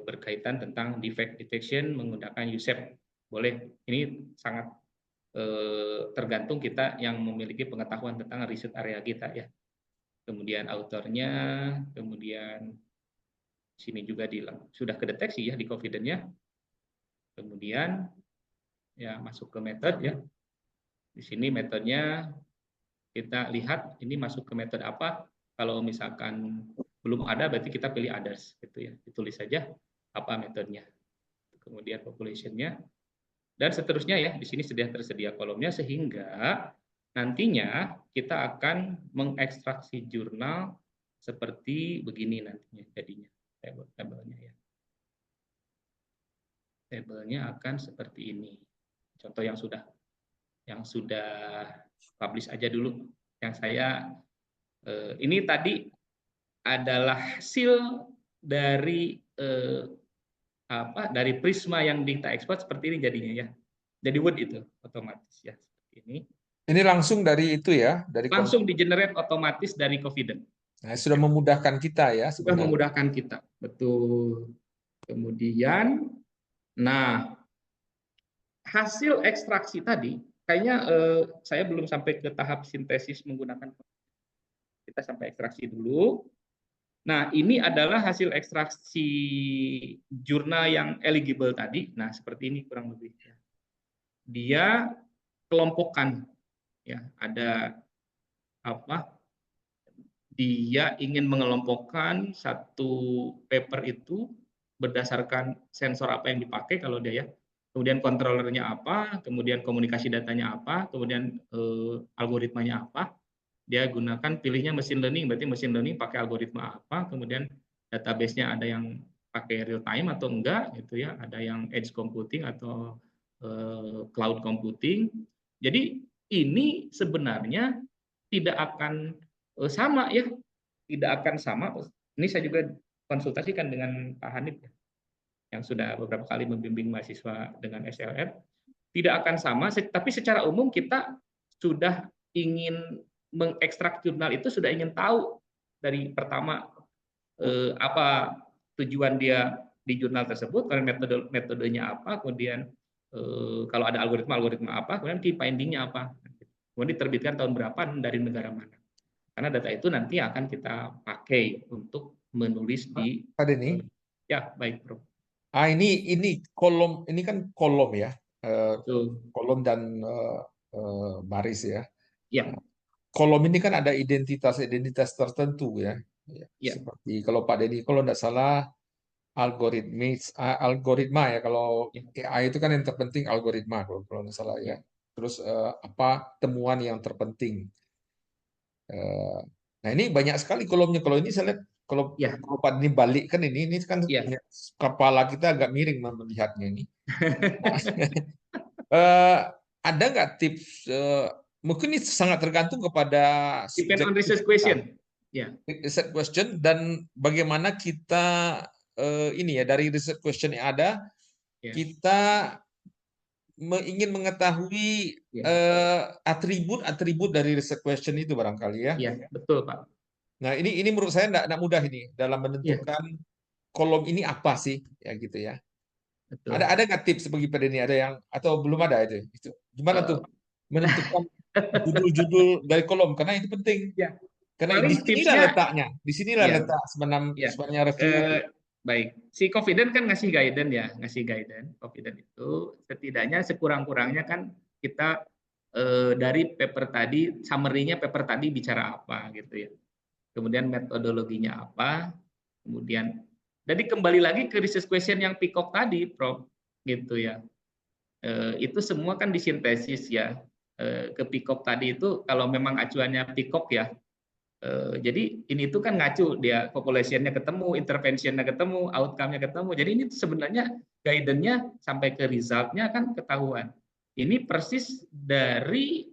berkaitan tentang defect detection menggunakan USEP, boleh. Ini sangat tergantung kita yang memiliki pengetahuan tentang riset area kita ya. Kemudian autornya, kemudian sini juga sudah kedeteksi ya di Confident-nya. Kemudian ya masuk ke metode ya. Di sini metodenya kita lihat ini masuk ke metode apa. Kalau misalkan belum ada berarti kita pilih others gitu ya. Ditulis saja apa metodenya. Kemudian population-nya dan seterusnya ya. Di sini sudah tersedia kolomnya sehingga nantinya kita akan mengekstraksi jurnal seperti begini nantinya jadinya tabelnya ya. Tabelnya akan seperti ini. Contoh yang sudah publish aja dulu. Yang saya ini tadi adalah hasil dari dari Prisma yang kita ekspor seperti ini jadinya ya. Jadi Word itu otomatis ya seperti ini. Ini langsung dari itu ya, dari Langsung di-generate otomatis dari Confident. Nah, sudah memudahkan kita ya Sudah sebenarnya. memudahkan kita, betul. Kemudian, nah hasil ekstraksi tadi, kayaknya saya belum sampai ke tahap sintesis menggunakan. Kita sampai ekstraksi dulu. Nah, ini adalah hasil ekstraksi jurnal yang eligible tadi. Nah, seperti ini kurang lebih. Dia kelompokkan, ya ada apa? Dia ingin mengelompokkan satu paper itu berdasarkan sensor apa yang dipakai kalau dia ya. Kemudian controllernya apa, kemudian komunikasi datanya apa, kemudian algoritmanya apa. Dia gunakan pilihnya mesin learning, berarti mesin learning pakai algoritma apa, kemudian database-nya ada yang pakai real time atau enggak gitu ya, ada yang edge computing atau cloud computing. Jadi ini sebenarnya tidak akan sama ya, tidak akan sama. Ini saya juga konsultasikan dengan Pak Hanif ya, yang sudah beberapa kali membimbing mahasiswa dengan SLR. tidak akan sama, tapi secara umum kita sudah ingin mengekstrak jurnal itu, sudah ingin tahu dari pertama apa tujuan dia di jurnal tersebut, kemudian metodenya apa, kemudian kalau ada algoritma apa, kemudian key finding-nya apa, kemudian diterbitkan tahun berapa dan dari negara mana. Karena data itu nanti akan kita pakai untuk menulis di Pak Denny, ya baik Prof. ini kolom, ini kan kolom ya, Betul. kolom dan baris ya. Ya, Kolom ini kan ada identitas tertentu ya. ya, Seperti kalau Pak Denny, kalau tidak salah algoritma ya, kalau ya, AI itu kan yang terpenting algoritma kalau nggak salah ya. ya. Terus apa temuan yang terpenting. Nah ini banyak sekali kolomnya. Kalau ini saya lihat kalau Ya. Pak Denny balik kan ini kan Ya. kepala kita agak miring melihatnya ini. Ada nggak tips? Mungkin ini sangat tergantung kepada Depend on subjektif research kita. question. Ya. Research question dan bagaimana kita ini ya dari research question yang ada Ya. kita ingin mengetahui Ya. atribut-atribut dari research question itu barangkali ya. Ya, betul Pak. Nah ini menurut saya tidak mudah ini dalam Ya. menentukan kolom ini apa sih ya gitu ya. Betul. Ada nggak tips bagi pada ini, ada yang atau belum ada itu? Gimana tuh menentukan judul-judul dari kolom, karena itu penting. Ya. Karena Paling di sinilah tipsnya, letaknya, di sinilah ya, letak ya. sebenarnya review itu. Baik, si Confident kan ngasih guidance ya, ngasih guidance. Confident itu setidaknya sekurang-kurangnya kan kita dari paper tadi, summary-nya paper tadi bicara apa gitu ya. Kemudian metodologinya apa, kemudian jadi kembali lagi ke research question yang Peacock tadi, Prof, gitu ya. Itu semua kan disintesis ya. Ke Peacock tadi itu kalau memang acuannya Peacock ya. Jadi ini tuh kan ngacu, dia population-nya ketemu, intervention-nya ketemu, outcome-nya ketemu. Jadi ini sebenarnya guidance-nya sampai ke result-nya kan ketahuan. Ini persis dari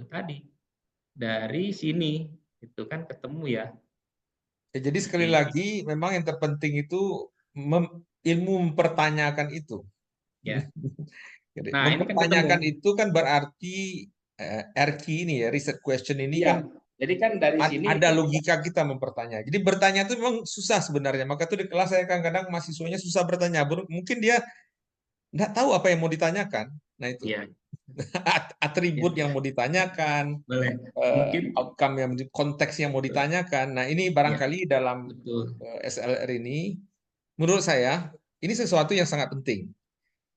tadi, dari sini itu kan ketemu ya. Ya, jadi sekali lagi memang yang terpenting itu ilmu mempertanyakan itu. Ya. Jadi, Nah, ini kan mempertanyakan ketemu. itu kan berarti RQ ini ya, research question ini Ya. kan Jadi kan dari sini ada logika kita mempertanyaan. Jadi bertanya itu memang susah sebenarnya. Maka tuh di kelas saya kadang-kadang mahasiswanya susah bertanya. Mungkin dia nggak tahu apa yang mau ditanyakan. Nah itu ya. atribut yang mau ditanyakan, Boleh. Mungkin outcome yang konteks yang mau ditanyakan. Nah ini barangkali dalam SLR ini, menurut saya ini sesuatu yang sangat penting.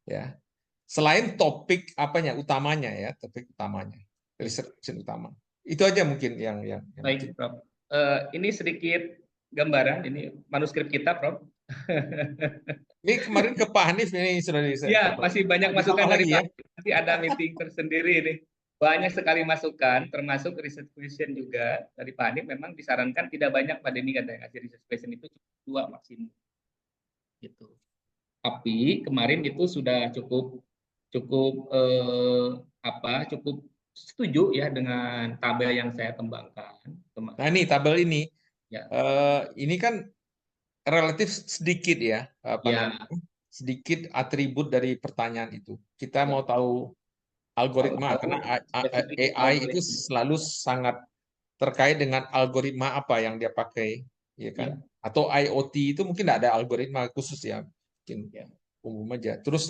Ya, selain topik apanya utamanya ya, topik utamanya, research utama. Itu aja mungkin yang baik, Prof. Ini sedikit gambaran, ini manuskrip kita, Prof. Ini kemarin ke Pak Hanif ini sudah Ya, masih banyak masukan dari lagi ya. Pak. Nanti ada meeting tersendiri ini. Banyak sekali masukan, termasuk research question juga dari Pak Hanif. Memang disarankan tidak banyak Pak Denny katanya, ngasih research question itu cuma 2 maksimum. Gitu. Tapi kemarin itu sudah cukup setuju ya dengan tabel yang saya kembangkan kemarin. Nah ini tabel ini, ya. Ini kan relatif sedikit ya, sedikit atribut dari pertanyaan itu. Kita mau tahu algoritma, karena AI itu selalu sangat terkait dengan algoritma apa yang dia pakai, ya kan? Atau IoT itu mungkin tidak ada algoritma khusus ya, mungkin umum aja. Terus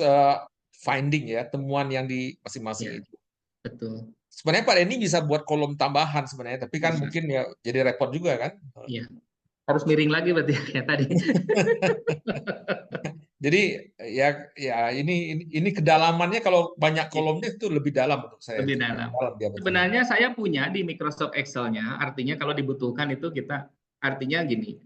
finding ya, temuan yang di masing-masing itu. Betul. Sebenarnya Pak Denny bisa buat kolom tambahan sebenarnya, tapi kan mungkin ya jadi repot juga kan? Iya. Harus miring lagi berarti ya tadi. Jadi ya ini kedalamannya kalau banyak kolomnya itu lebih dalam menurut saya. Lebih dalam. Sebenarnya saya punya di Microsoft Excel-nya, artinya kalau dibutuhkan itu kita artinya gini,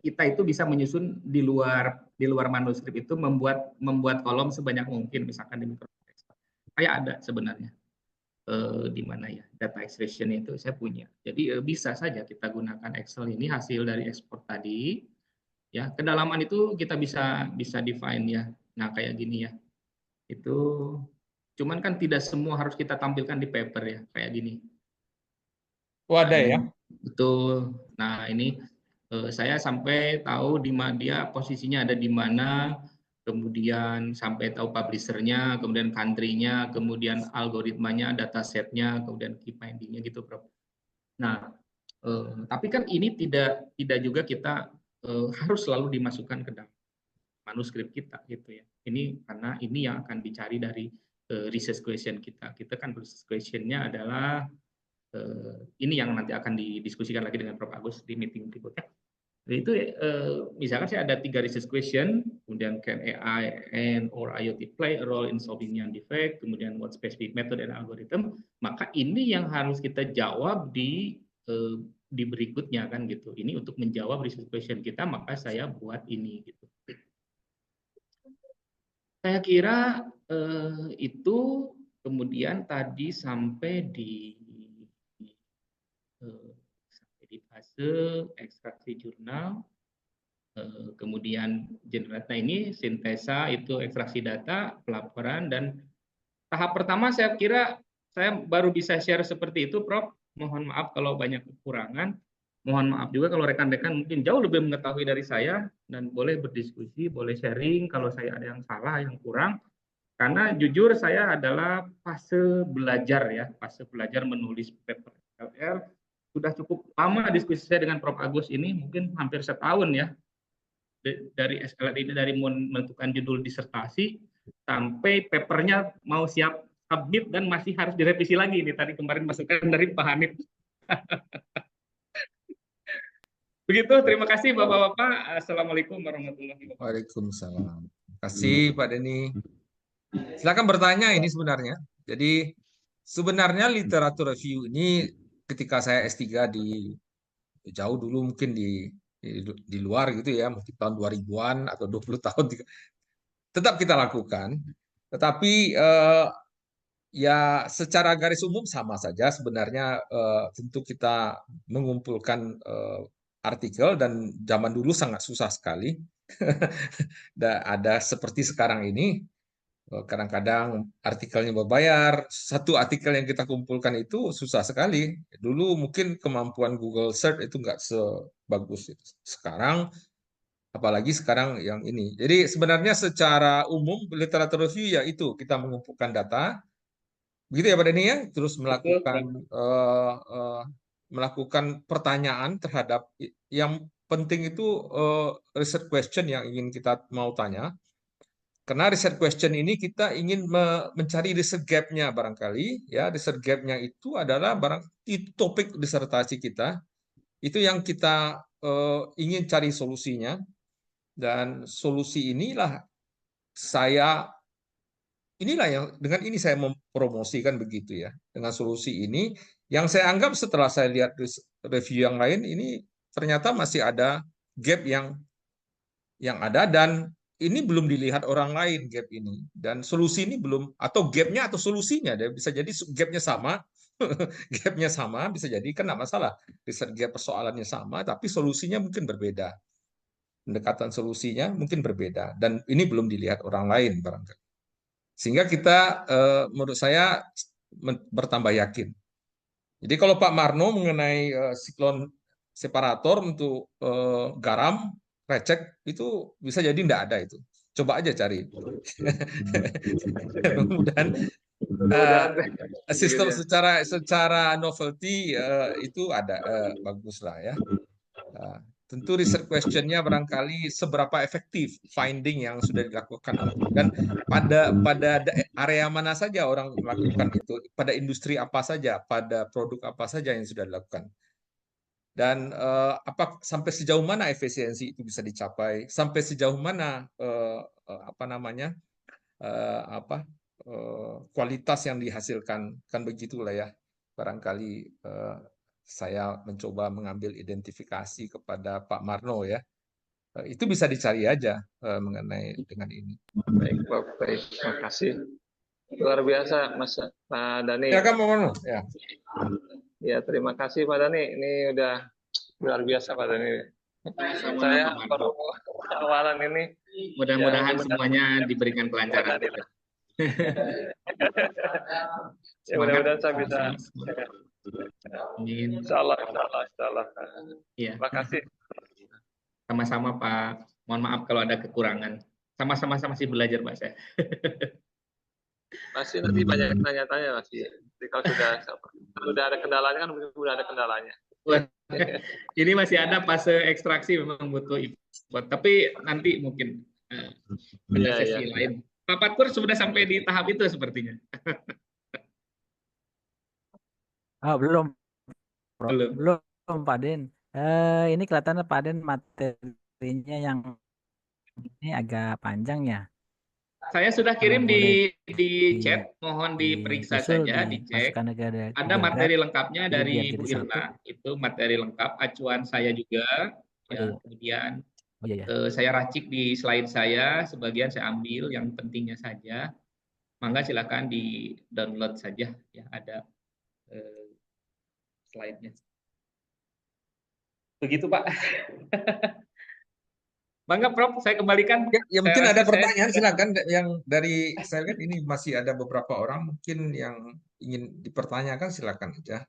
kita itu bisa menyusun di luar manuskrip itu membuat kolom sebanyak mungkin misalkan di Microsoft Excel. Kayak ada sebenarnya. Di mana ya data extraction itu saya punya. Jadi bisa saja kita gunakan Excel ini hasil dari ekspor tadi. Ya, kedalaman itu kita bisa define ya. Nah, kayak gini ya. Itu cuman kan tidak semua harus kita tampilkan di paper ya, kayak gini. Oh, ada ya. Betul. Nah, ini saya sampai tahu di mana dia posisinya ada di mana, kemudian sampai tahu publishernya, kemudian country-nya, kemudian algoritmanya, datasetnya, kemudian key finding-nya gitu, Prof. Nah, tapi kan ini tidak juga kita harus selalu dimasukkan ke dalam manuskrip kita gitu ya. Ini karena ini yang akan dicari dari research question kita. Kita kan research question-nya adalah ini yang nanti akan didiskusikan lagi dengan Prof. Agus di meeting berikutnya. Itu misalkan saya ada 3 research question, kemudian can AI and or IoT play a role in solving young defect, kemudian what specific method and algorithm, maka ini yang harus kita jawab di berikutnya kan gitu. Ini untuk menjawab research question kita, maka saya buat ini gitu. Saya kira itu, kemudian tadi sampai di fase ekstraksi jurnal, kemudian generate. Nah, ini sintesa, itu ekstraksi data, pelaporan, dan tahap pertama saya kira saya baru bisa share seperti itu, Prof. Mohon maaf kalau banyak kekurangan. Mohon maaf juga kalau rekan-rekan mungkin jauh lebih mengetahui dari saya, dan boleh berdiskusi, boleh sharing kalau saya ada yang salah, yang kurang. Karena jujur saya adalah fase belajar ya, fase belajar menulis paper SLR. Sudah cukup lama diskusi saya dengan Prof. Agus ini, mungkin hampir setahun ya. Dari SLR ini, dari menentukan judul disertasi sampai papernya mau siap submit dan masih harus direvisi lagi. Ini tadi kemarin masukan dari Pak Hanif. Begitu, terima kasih Bapak-Bapak. Assalamualaikum warahmatullahi wabarakatuh. Waalaikumsalam. Terima kasih Pak Denny. Silakan bertanya ini sebenarnya. Jadi sebenarnya literatur review ini ketika saya S3 di jauh dulu mungkin di luar gitu ya, mungkin tahun 2000-an atau 20 tahun tetap kita lakukan. Tetapi ya secara garis umum sama saja sebenarnya, tentu kita mengumpulkan artikel, dan zaman dulu sangat susah sekali. Ada seperti sekarang ini, kadang-kadang artikelnya berbayar. Satu artikel yang kita kumpulkan itu susah sekali. Dulu mungkin kemampuan Google Search itu nggak sebagus itu. Sekarang, apalagi sekarang yang ini. Jadi sebenarnya secara umum literatur review ya itu kita mengumpulkan data, begitu ya Pak Denny ya, terus melakukan pertanyaan terhadap yang penting itu research question yang ingin kita mau tanya. Karena research question ini kita ingin mencari research gap-nya barangkali ya. Research gap-nya itu adalah topik disertasi kita. Itu yang kita ingin cari solusinya. Dan solusi inilah yang dengan ini saya mempromosikan begitu ya. Dengan solusi ini yang saya anggap setelah saya lihat review yang lain ini ternyata masih ada gap yang ada, dan ini belum dilihat orang lain gap ini, dan solusi ini belum, atau gapnya atau solusinya bisa jadi gapnya sama. Gapnya sama bisa jadi kan nggak masalah, riset gap persoalannya sama tapi solusinya mungkin berbeda, pendekatan solusinya mungkin berbeda, dan ini belum dilihat orang lain barangkali, sehingga kita menurut saya bertambah yakin. Jadi kalau Pak Marno mengenai siklon separator untuk garam recek itu bisa jadi tidak ada itu. Coba aja cari. Mudah-mudahan sistem secara novelty itu ada bagus lah ya. Tentu research question-nya barangkali seberapa efektif finding yang sudah dilakukan, dan pada area mana saja orang melakukan itu, pada industri apa saja, pada produk apa saja yang sudah dilakukan, dan sampai sejauh mana efisiensi itu bisa dicapai, sampai sejauh mana kualitas yang dihasilkan, kan begitulah ya. Barangkali saya mencoba mengambil identifikasi kepada Pak Marno ya. Itu bisa dicari aja mengenai dengan ini. Baik, baik. Terima kasih. Luar biasa, Mas Pak Dhani. Ya kan, Pak Marno? Ya. Ya, terima kasih Pak Dhani. Ini udah luar biasa Pak Dhani. Saya baru awalan ini. Mudah-mudahan semuanya diberikan kelancaran. Ya, mudah-mudahan saya bisa. Amin. Insyaallah. Iya. Terima kasih. Sama-sama Pak. Mohon maaf kalau ada kekurangan. sama-sama masih belajar Pak saya. Masih nanti banyak tanya-tanya masih. Jadi kalau sudah ada kendalanya kan sudah ada kendalanya. Ini masih ada fase ekstraksi, memang butuh import. Tapi nanti mungkin ada Iya, sesi iya. lain. Pak Patkur sudah sampai di tahap itu sepertinya. Oh, belum, Bro. Belum. Belum, Pak Den. Ini kelihatannya Pak Den materinya yang ini agak panjang ya. Saya sudah Kalau kirim boleh di chat, mohon diperiksa disusul, saja, dicek. dimasukkan ke Ada Google materi Drive, lengkapnya jadi dari biar Bu jadi satu. Irna, itu materi lengkap, acuan saya juga. Oh Ya, iya, iya. kemudian Oh iya, iya. saya racik di slide saya, sebagian saya ambil yang pentingnya saja. Mangga silakan di download saja, ya ada slide-nya. Begitu Pak. Mangga Prof, saya kembalikan. Ya Saya mungkin rasa ada saya pertanyaan, sudah- silakan. Yang dari saya lihat ini masih ada beberapa orang mungkin yang ingin dipertanyakan, silakan aja.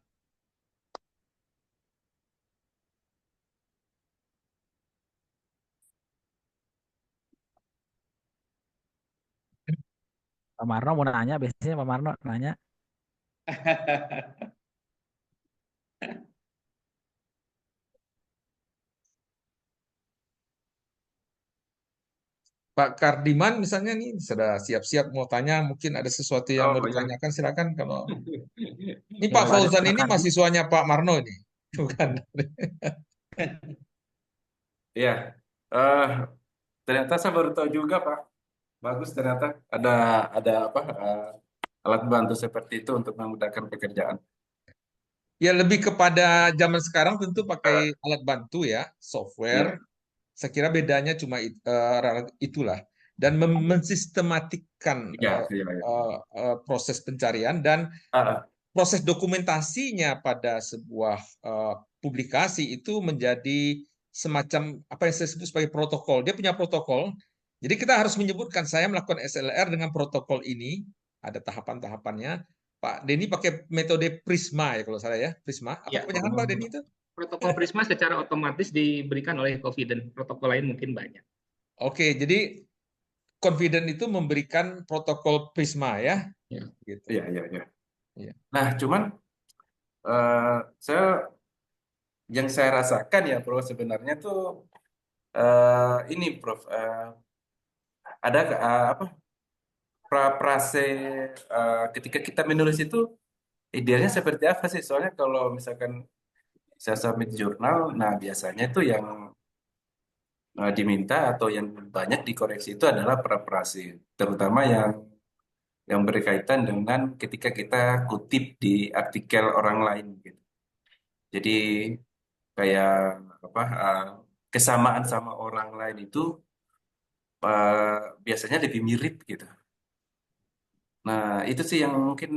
Pak Marno mau nanya, biasanya Pak Marno nanya. Pak Kardiman misalnya nih sudah siap-siap mau tanya, mungkin ada sesuatu yang mau Oh, iya. ditanyakan, silakan. Kalau ini Ya, Pak Pak Fauzan ini Kardi. mahasiswanya Pak Marno ini, bukan? Iya, eh ternyata saya baru tahu juga Pak. Bagus ternyata ada apa alat bantu seperti itu untuk memudahkan pekerjaan. Ya lebih kepada zaman sekarang tentu pakai alat bantu ya, software. Iya, Saya kira bedanya cuma itulah. Dan mensistematikkan iya, iya, iya. proses pencarian dan Ah, proses dokumentasinya pada sebuah publikasi itu menjadi semacam apa yang saya sebut sebagai protokol. Dia punya protokol. Jadi kita harus menyebutkan saya melakukan SLR dengan protokol ini. Ada tahapan-tahapannya. Pak Denny pakai metode Prisma ya kalau salah ya. Prisma. Apa Ya, kepanjangan Pak Denny itu? protokol Prisma secara otomatis diberikan oleh Confident. Protokol lain mungkin banyak. Oke, jadi Confident itu memberikan protokol Prisma ya. Ya. Gitu. iya, iya, iya. Iya. Nah, cuman saya yang saya rasakan ya, Bro, sebenarnya tuh ini, Prof, ada apa prase ketika kita menulis itu idealnya seperti apa sih? Soalnya kalau misalkan saya submit jurnal, nah biasanya itu yang diminta atau yang banyak dikoreksi itu adalah praprase, terutama yang berkaitan dengan ketika kita kutip di artikel orang lain gitu. Jadi kayak apa kesamaan sama orang lain itu biasanya lebih mirip gitu. Nah, itu sih yang mungkin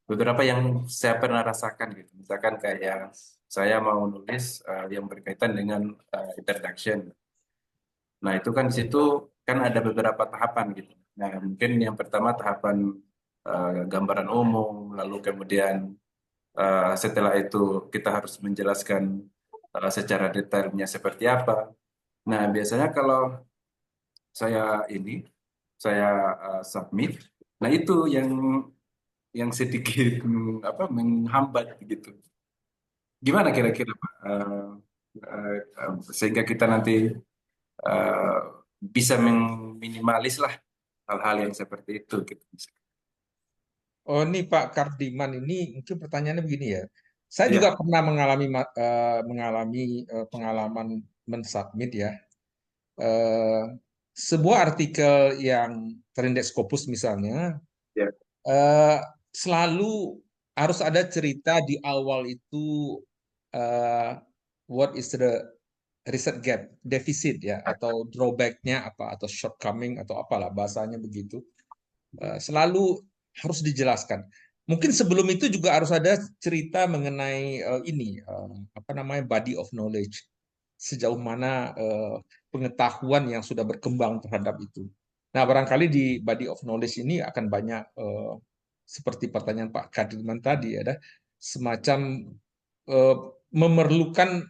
beberapa yang saya pernah rasakan gitu. Misalkan kayak saya mau nulis yang berkaitan dengan introduction. Nah, itu kan di situ kan ada beberapa tahapan gitu. Nah, mungkin yang pertama tahapan gambaran umum, lalu kemudian setelah itu kita harus menjelaskan secara detailnya seperti apa. Nah, biasanya kalau saya ini, saya submit, nah itu yang sedikit apa menghambat gitu. Gimana kira-kira Pak? Sehingga kita nanti eh, bisa meminimalis lah hal-hal yang seperti itu gitu. Oh, ini Pak Kardiman ini mungkin pertanyaannya begini ya. Saya juga Iya, pernah mengalami pengalaman mensubmit ya. Eh, sebuah artikel yang terindeks Scopus misalnya, iya, eh, selalu harus ada cerita di awal itu what is the research gap, defisit ya, atau drawback-nya apa, atau shortcoming atau apalah bahasanya begitu. Selalu harus dijelaskan. Mungkin sebelum itu juga harus ada cerita mengenai ini apa namanya body of knowledge, sejauh mana pengetahuan yang sudah berkembang terhadap itu. Nah, barangkali di body of knowledge ini akan banyak seperti pertanyaan Pak Kadirman tadi ada semacam memerlukan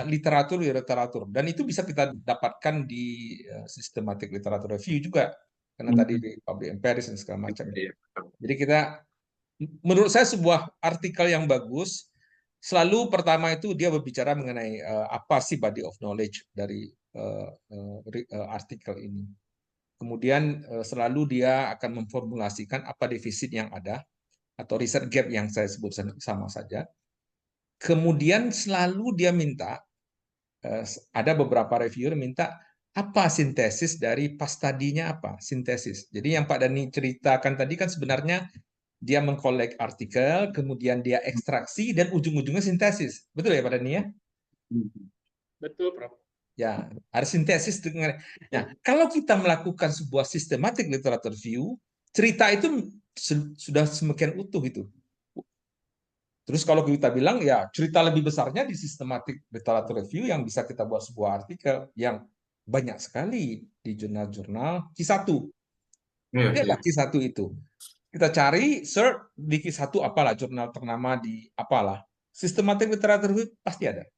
literatur, dan itu bisa kita dapatkan di systematic literature review juga, karena tadi di public empirics dan segala macam. Iya, betul. Jadi menurut saya sebuah artikel yang bagus selalu pertama itu dia berbicara mengenai apa sih body of knowledge dari artikel ini. Kemudian selalu dia akan memformulasikan apa defisit yang ada atau research gap yang saya sebut sama saja. Kemudian selalu dia minta, ada beberapa reviewer minta apa sintesis dari pas tadinya apa sintesis. Jadi yang Pak Dhani ceritakan tadi kan sebenarnya dia mengkolek artikel, kemudian dia ekstraksi dan ujung-ujungnya sintesis. Betul ya Pak Dhani ya? Betul, Prof. Ya, ada sintesis dengan. Nah, kalau kita melakukan sebuah systematic literature review, cerita itu sudah semakin utuh itu. Terus kalau kita bilang ya cerita lebih besarnya di systematic literature review yang bisa kita buat sebuah artikel yang banyak sekali di jurnal-jurnal Q1. Iya, Dia iya. Q1 itu. Kita cari search di Q1 apalah jurnal ternama di apalah. Systematic literature review pasti ada.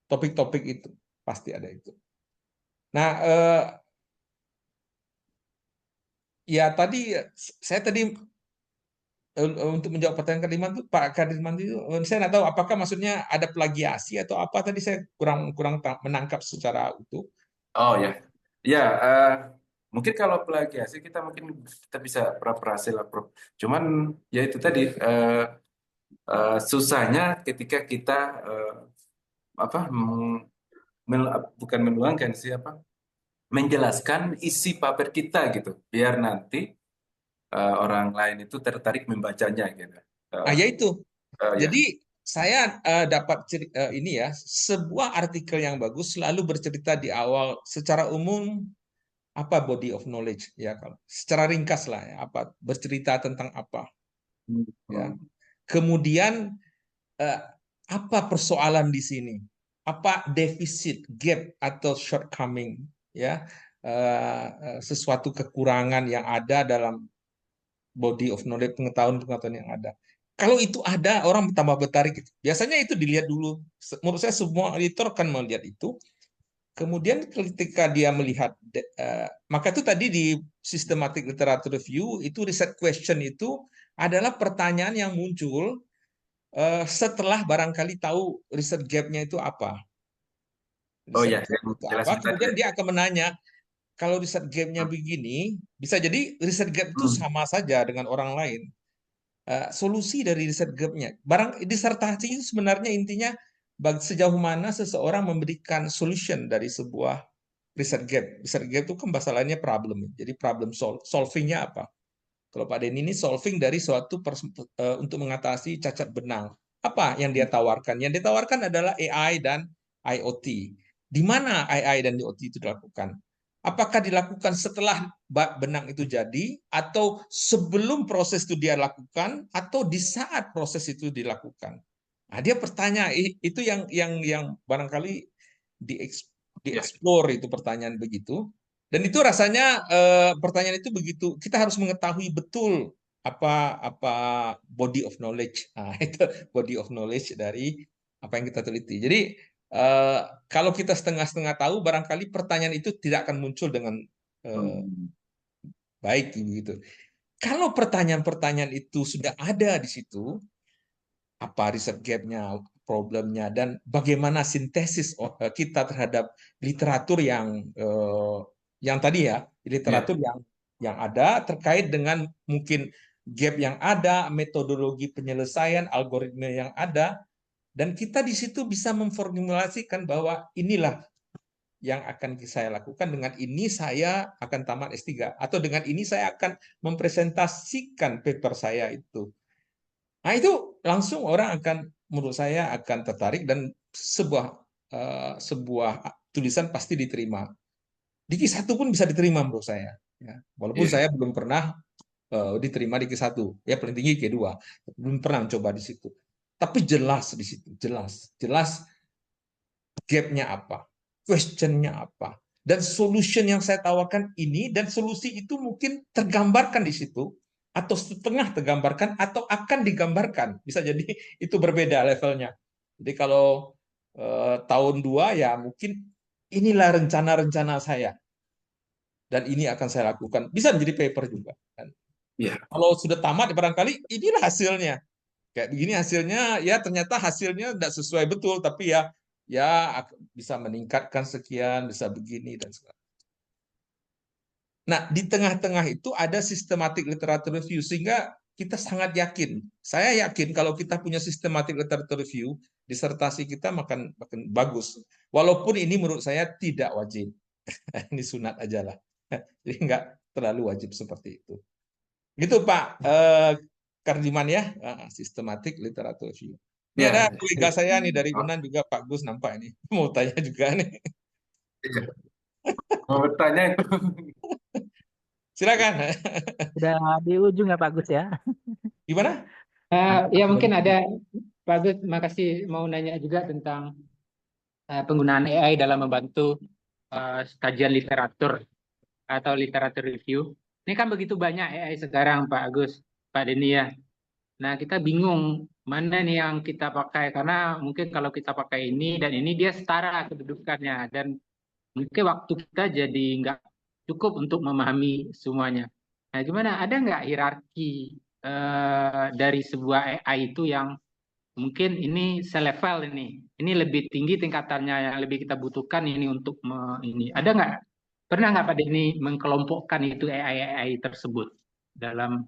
Topik-topik itu pasti ada itu. Nah, ya tadi saya untuk menjawab pertanyaan kelima itu Pak Kadirman itu saya nggak tahu apakah maksudnya ada plagiasi atau apa, tadi saya kurang menangkap secara utuh. Oh ya, ya mungkin kalau plagiasi kita bisa berhasil lah, Prof. Cuman ya itu tadi susahnya ketika kita apa bukan menuangkan sih apa menjelaskan isi paper kita gitu, biar nanti orang lain itu tertarik membacanya gitu. Ya itu. Ya. Jadi saya dapat ini ya, sebuah artikel yang bagus selalu bercerita di awal secara umum apa body of knowledge ya, kalau secara ringkas lah ya, apa bercerita tentang apa ya. Kemudian apa persoalan di sini? Apa defisit, gap atau shortcoming ya, sesuatu kekurangan yang ada dalam body of knowledge, pengetahuan yang ada. Kalau itu ada, orang tambah tertarik. Biasanya itu dilihat dulu. Menurut saya semua editor kan melihat itu. Kemudian ketika dia melihat, maka itu tadi di systematic literature review itu research question itu adalah pertanyaan yang muncul setelah barangkali tahu research gap-nya itu apa. Oh ya, Research gap itu apa? jelasin tadi Kemudian ya. dia akan menanya, kalau research gap-nya begini, bisa jadi research gap itu sama saja dengan orang lain. Solusi dari research gap-nya. Disertasi itu sebenarnya intinya sejauh mana seseorang memberikan solution dari sebuah research gap. Research gap itu kan bahasa lainnya problem. Jadi problem solving-nya apa? Kalau Pak Denny ini solving dari suatu untuk mengatasi cacat benang. Apa yang dia tawarkan? Yang ditawarkan adalah AI dan IoT. Di mana AI dan IoT itu dilakukan? Apakah dilakukan setelah benang itu jadi, atau sebelum proses itu dia lakukan, atau di saat proses itu dilakukan? Nah, dia bertanya itu yang barangkali dieksplor itu pertanyaan begitu. Dan itu rasanya pertanyaan itu begitu, kita harus mengetahui betul apa body of knowledge. Nah, itu body of knowledge dari apa yang kita teliti. Jadi kalau kita setengah-setengah tahu, barangkali pertanyaan itu tidak akan muncul dengan baik gitu. Kalau pertanyaan-pertanyaan itu sudah ada di situ, apa research gap-nya, problemnya, dan bagaimana sintesis kita terhadap literatur yang tadi ya, literatur yang ada terkait dengan mungkin gap yang ada, metodologi penyelesaian, algoritma yang ada, dan kita di situ bisa memformulasikan bahwa inilah yang akan saya lakukan, dengan ini saya akan tamat S3, atau dengan ini saya akan mempresentasikan paper saya itu. Nah, itu langsung orang akan, menurut saya akan tertarik, dan sebuah tulisan pasti diterima. Di Q1 pun bisa diterima menurut saya. Ya. Walaupun saya belum pernah diterima di Q1, ya paling tinggi Q2, belum pernah coba di situ. Tapi jelas di situ, jelas gap-nya apa, question-nya apa, dan solution yang saya tawarkan ini, dan solusi itu mungkin tergambarkan di situ, atau setengah tergambarkan, atau akan digambarkan. Bisa jadi itu berbeda levelnya. Jadi kalau tahun 2 ya mungkin inilah rencana-rencana saya dan ini akan saya lakukan. Bisa menjadi paper juga. Kan. Iya. Kalau sudah tamat ya barangkali inilah hasilnya. Kayak begini hasilnya, ya ternyata hasilnya tidak sesuai betul, tapi ya bisa meningkatkan sekian, bisa begini dan sebagainya. Nah, di tengah-tengah itu ada systematic literature review, sehingga kita sangat yakin. Saya yakin kalau kita punya systematic literature review, disertasi kita makin bagus. Walaupun ini menurut saya tidak wajib. Ini sunat aja lah. Jadi nggak terlalu wajib seperti itu. Gitu Pak Kardiman ya, systematic literature review. Ini Ya, ada kolega saya nih dari Unan juga, Pak Gus nampak ini. Mau tanya juga nih. iya. Mau bertanya itu. Silakan. Udah di ujung ya Pak Gus ya. Gimana? Ya mungkin ada, Pak Agus, makasih mau nanya juga tentang penggunaan AI dalam membantu kajian literatur atau literatur review. Ini kan begitu banyak AI sekarang, Pak Agus, Pak Denny ya. Nah, kita bingung mana nih yang kita pakai, karena mungkin kalau kita pakai ini dan ini dia setara kedudukannya, dan mungkin waktu kita jadi nggak cukup untuk memahami semuanya. Nah, gimana? Ada nggak hierarki dari sebuah AI itu yang mungkin ini selevel ini lebih tinggi tingkatannya, yang lebih kita butuhkan ini untuk ini. Ada nggak? Pernah nggak Pak Denny mengkelompokkan itu AI tersebut dalam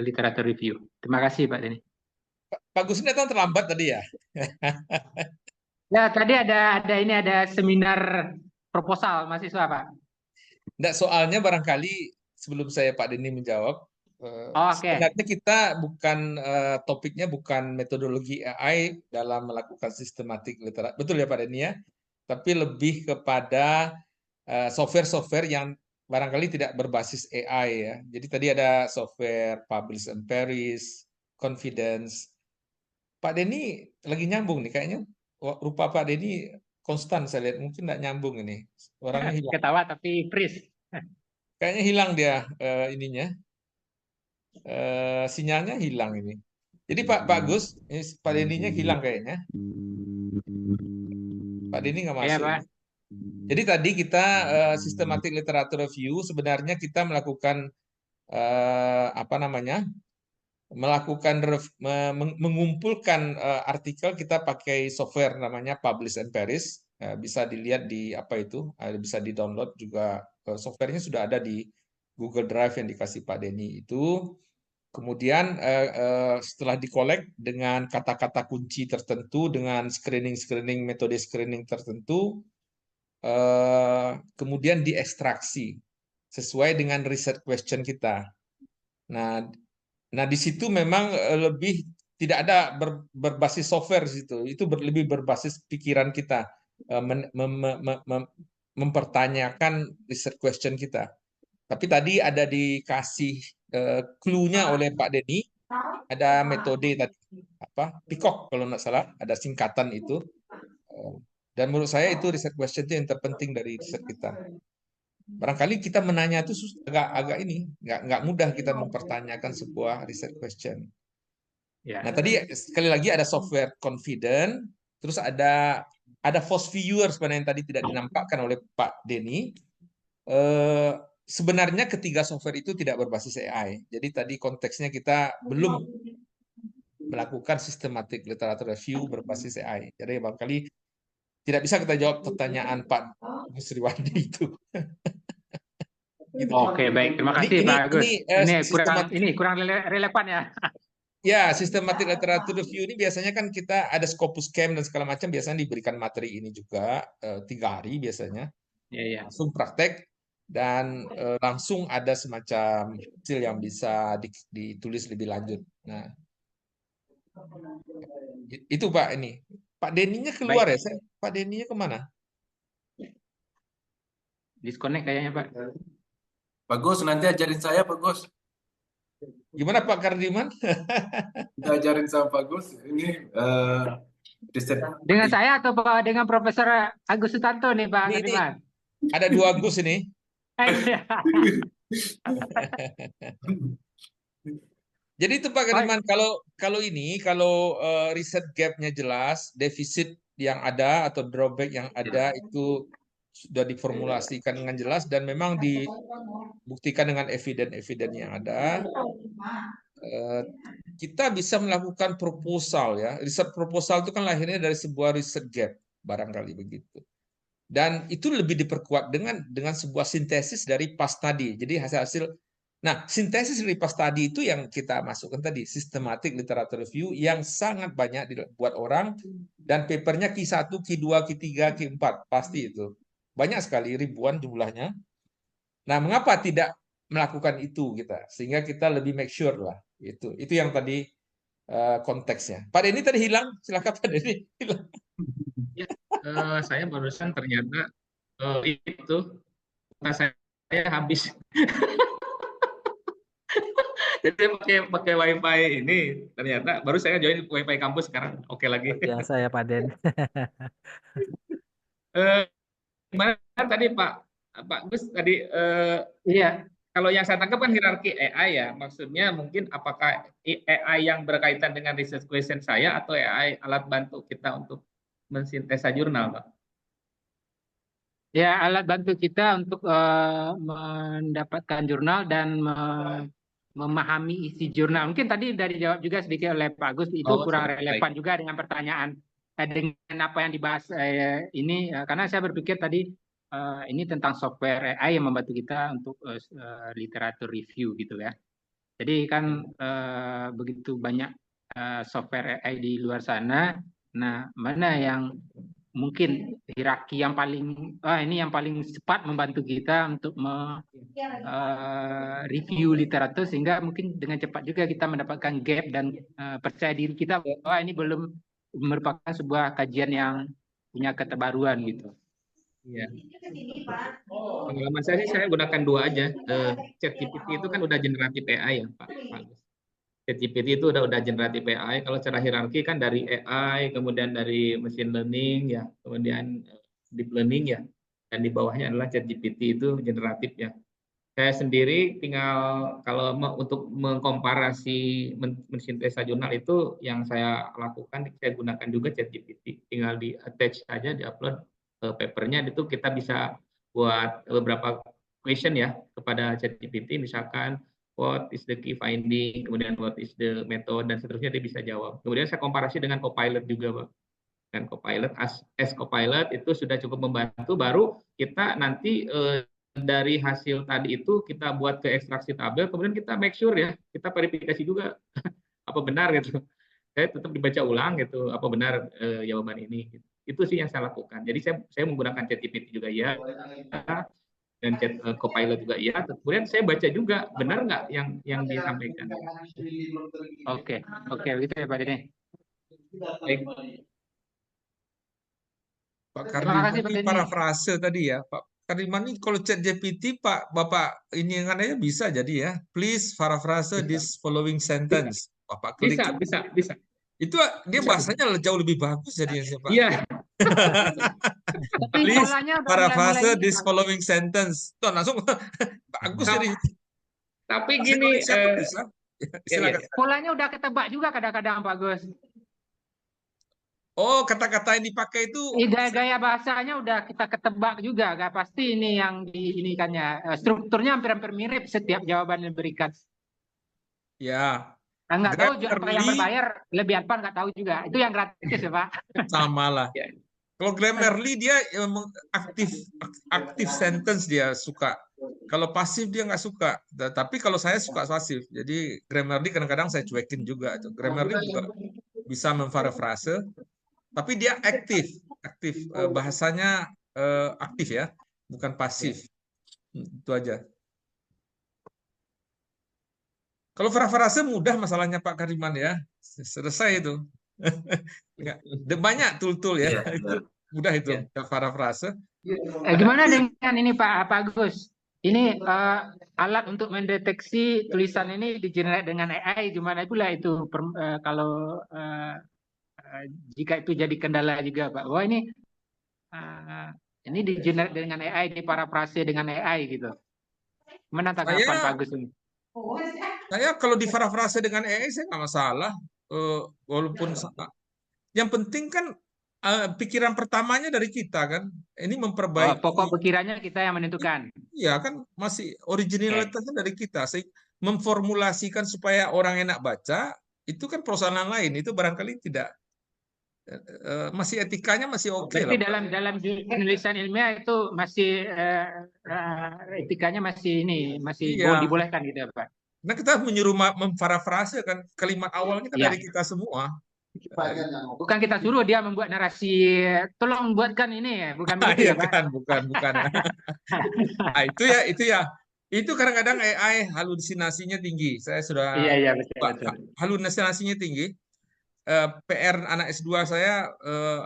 literatur review? Terima kasih Pak Denny. Pak Gus ini datang terlambat tadi ya? Ya, tadi ada seminar proposal mahasiswa, Pak. Nggak, soalnya barangkali sebelum saya Pak Denny menjawab, sebenarnya kita bukan topiknya bukan metodologi AI dalam melakukan sistematik literatur, betul ya Pak Denny ya? Tapi lebih kepada software-software yang barangkali tidak berbasis AI ya. Jadi tadi ada software Publish and Perish, Confidence. Pak Denny lagi nyambung nih kayaknya. Rupa Pak Denny konstan saya lihat, mungkin nggak nyambung ini. Orangnya hilang. Ketawa tapi freeze. Kayaknya hilang dia ininya. Sinyalnya hilang ini. Jadi Pak Gus, Pak Denny-nya hilang kayaknya. Pak Denny nggak masuk. Iya, Pak. Jadi tadi kita systematic literature review, sebenarnya kita melakukan mengumpulkan artikel, kita pakai software namanya Publish and Perish. Bisa dilihat di bisa di download juga, softwarenya sudah ada di Google Drive yang dikasih Pak Denny itu. Kemudian setelah dikolek dengan kata-kata kunci tertentu, dengan screening metode screening tertentu, kemudian diekstraksi sesuai dengan research question kita. Nah di situ memang lebih tidak ada berbasis software di situ. Itu lebih berbasis pikiran kita, mempertanyakan research question kita. Tapi tadi ada dikasih clue-nya oleh Pak Denny, ada metode tadi PICOC kalau nggak salah, ada singkatan itu. Dan menurut saya itu research question itu yang terpenting dari research kita. Barangkali kita menanya itu agak ini, nggak mudah kita mempertanyakan sebuah research question. Nah tadi sekali lagi ada software Confident, terus ada false viewer sebenarnya yang tadi tidak dinampakkan oleh Pak Denny. Sebenarnya ketiga software itu tidak berbasis AI. Jadi tadi konteksnya kita belum melakukan systematic literature review berbasis AI. Jadi barangkali tidak bisa kita jawab pertanyaan Pak Sriwandi itu. Gitu. Oke, baik. Terima kasih Pak Agus. Ini kurang relevan ya. Ya, systematic literature review ini biasanya kan kita ada Scopus Camp dan segala macam, biasanya diberikan materi ini juga 3 hari biasanya. Ya. Langsung praktek dan langsung ada semacam hasil yang bisa ditulis lebih lanjut. Nah, itu Pak ini. Pak Denny-nya keluar ya? Pak Denny-nya kemana? Disconnect kayaknya Pak. Pak Gus, nanti ajarin saya Pak Gus. Gimana Pak Kardiman? Kita ajarin sama Pak Gus. Ini riset. Dengan saya atau dengan Profesor Agus Sutanto nih Pak Kardiman? Ada 2 Agus ini. Jadi itu Pak Oh, Kariman, kalau riset gap-nya jelas, defisit yang ada atau drawback yang ada itu sudah diformulasikan dengan jelas dan memang dibuktikan dengan eviden-eviden yang ada, kita bisa melakukan proposal ya. Riset proposal itu kan lahirnya dari sebuah riset gap, barangkali begitu. Dan itu lebih diperkuat dengan sebuah sintesis dari PAS tadi. Jadi hasil-hasil. Nah, sintesis dari PAS tadi itu yang kita masukkan tadi, systematic literature review yang sangat banyak dibuat orang dan papernya Q1, Q2, Q3, Q4 pasti itu. Banyak sekali, ribuan jumlahnya. Nah, mengapa tidak melakukan itu kita? Sehingga kita lebih make sure lah. Itu yang tadi konteksnya. Pak Denny tadi hilang, silakan Pak Denny. Hilang. Ya, saya barusan ternyata itu data saya habis. Jadi saya pakai wifi ini, ternyata baru saya join wifi kampus sekarang. Oke lagi. Biasa ya Pak Den. Gimana tadi Pak Gus tadi iya. kalau yang saya tangkap kan hierarki AI ya, maksudnya mungkin apakah AI yang berkaitan dengan research question saya atau AI alat bantu kita untuk mensintesa jurnal, Pak? Ya, alat bantu kita untuk mendapatkan jurnal dan memahami isi jurnal. Mungkin tadi udah dijawab juga sedikit oleh Pak Agus, itu kurang Baik. relevan juga dengan pertanyaan dengan apa yang dibahas ini, karena saya berpikir tadi ini tentang software AI yang membantu kita untuk literatur review gitu ya. Jadi kan begitu banyak software AI di luar sana. Nah, mana yang mungkin hierarki yang paling ini yang paling cepat membantu kita untuk review literatur sehingga mungkin dengan cepat juga kita mendapatkan gap dan percaya diri kita bahwa ini belum merupakan sebuah kajian yang punya keterbaruan gitu. Iya. Pengalaman saya sih saya gunakan dua aja. ChatGPT itu kan udah generatif AI ya, Pak Agus. ChatGPT itu udah generatif AI. Kalau secara hierarki kan dari AI, kemudian dari machine learning ya, kemudian deep learning ya, dan di bawahnya adalah ChatGPT itu generatif ya. Saya sendiri tinggal kalau untuk mengkomparasi mensintesa jurnal itu yang saya lakukan, saya gunakan juga ChatGPT. Tinggal di attach saja, di upload papernya, itu kita bisa buat beberapa question ya kepada ChatGPT, misalkan what is the key finding, kemudian what is the method, dan seterusnya dia bisa jawab. Kemudian saya komparasi dengan Copilot juga, Pak. Dan Copilot, as Copilot itu sudah cukup membantu, baru kita nanti dari hasil tadi itu kita buat ke ekstraksi tabel, kemudian kita make sure ya, kita verifikasi juga apa benar gitu. Saya tetap dibaca ulang gitu, apa benar jawaban ini. Gitu. Itu sih yang saya lakukan. Jadi saya menggunakan ChatGPT juga ya, dan Copilot juga iya. Kemudian saya baca juga benar nggak yang disampaikan. Oke, begitu ya Pak Denny. Baik. Pak Kardiman ini parafrase tadi ya, Pak Kardiman ini kalau ChatGPT Bapak ini yang aja bisa jadi ya. Please paraphrase this following sentence. Bapak klik. Bisa. Itu dia bahasanya jauh lebih bagus jadinya sih, Pak. Iya. Please paraphrase this following sentence. Tuh langsung bagus jadi. Tapi gini, silakan. Polanya udah ketebak juga kadang-kadang Pak Gus. Oh, kata-kata yang dipakai itu gaya bahasanya udah kita ketebak juga, gak pasti ini yang diinikannya. Strukturnya hampir-hampir mirip setiap jawaban yang diberikan. Ya. Nggak tahu apa yang berbayar lebih apa nggak tahu juga. Itu yang gratis ya Pak. Sama lah. Kalau Grammarly dia aktif sentence dia suka. Kalau pasif dia nggak suka. Tapi kalau saya suka pasif. Jadi Grammarly kadang-kadang saya cuekin juga. Grammarly juga bisa memparafrase. Tapi dia aktif bahasanya aktif ya, bukan pasif. Itu aja. Kalau parafrase mudah masalahnya Pak Kariman ya, selesai itu. Banyak tool-tool ya, mudah itu parafrase. Gimana dengan ini Pak Agus? Ini alat untuk mendeteksi tulisan ini di-generate dengan AI, gimana pula itu kalau jika itu jadi kendala juga Pak? Wah ini di-generate dengan AI, ini parafrase dengan AI gitu. Mana tanggapan Pak Agus ini? Saya kalau diparafrase dengan AI saya nggak masalah. Walaupun yang penting kan pikiran pertamanya dari kita kan. Ini Oh, memperbaiki. pokok pikirannya kita yang menentukan. Iya kan masih Oke. originalitasnya dari kita. Memformulasikan supaya orang enak baca itu kan persoalan lain. Itu barangkali tidak masih etikanya masih oke Berarti lah. dalam penulisan ilmiah itu masih etikanya masih masih Iya. dibolehkan gitu ya, Pak? Nah kita menyuruh memparafrase kan kalimat awalnya kan Iya. dari kita semua. Bukan kita suruh dia membuat narasi, tolong buatkan ini ya, bukan begitu Iya ya, Pak? kan, bukan. Nah, itu ya. Itu kadang-kadang AI halusinasinya tinggi. Saya sudah Iya, betul. halusinasinya tinggi. PR anak S2 saya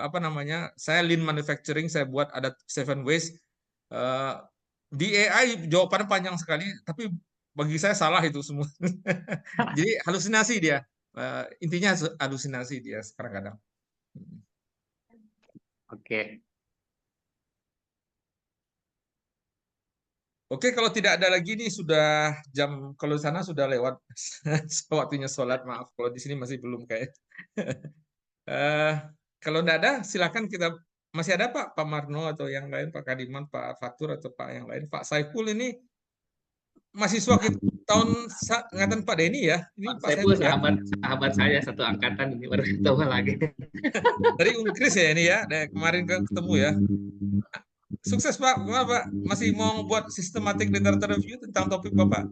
apa namanya? Saya lean manufacturing, saya buat ada 7 ways. Di AI jawabannya panjang sekali, tapi bagi saya salah itu semua. Jadi halusinasi dia. Intinya halusinasi dia kadang-kadang. Oke. Oke, kalau tidak ada lagi nih sudah jam, kalau di sana sudah lewat waktunya sholat, maaf. Kalau di sini masih belum kayak. Kalau tidak ada, silakan kita masih ada Pak Marno atau yang lain, Pak Kadiman, Pak Fatur atau Pak yang lain. Pak Saiful ini mahasiswa kita tahun angkatan Pak Denny ya. Ini Pak Saiful ya? sahabat saya satu angkatan, ini baru ketemu lagi. Dari Unkris ya ini ya, kemarin ketemu ya. Sukses Pak, gimana Pak? Masih mau buat systematic literature review tentang topik Bapak?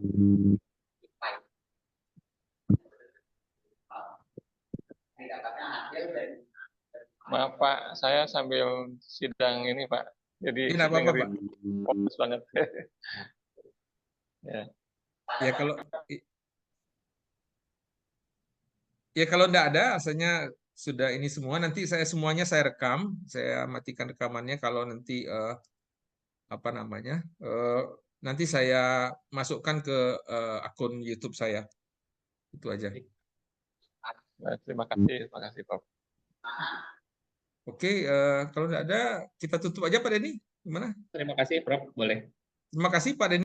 Maaf Pak, saya sambil sidang ini Pak. Jadi Ini apa-apa Pak? fokus banget. Ya kalau enggak ada, asalnya sudah ini semua. Nanti semuanya saya rekam, saya matikan rekamannya. Kalau nanti apa namanya, nanti saya masukkan ke akun YouTube saya. Itu aja. Terima kasih Pak. Oke, kalau enggak ada, kita tutup aja Pak Denny. Gimana? Terima kasih Prof, boleh. Terima kasih Pak Denny.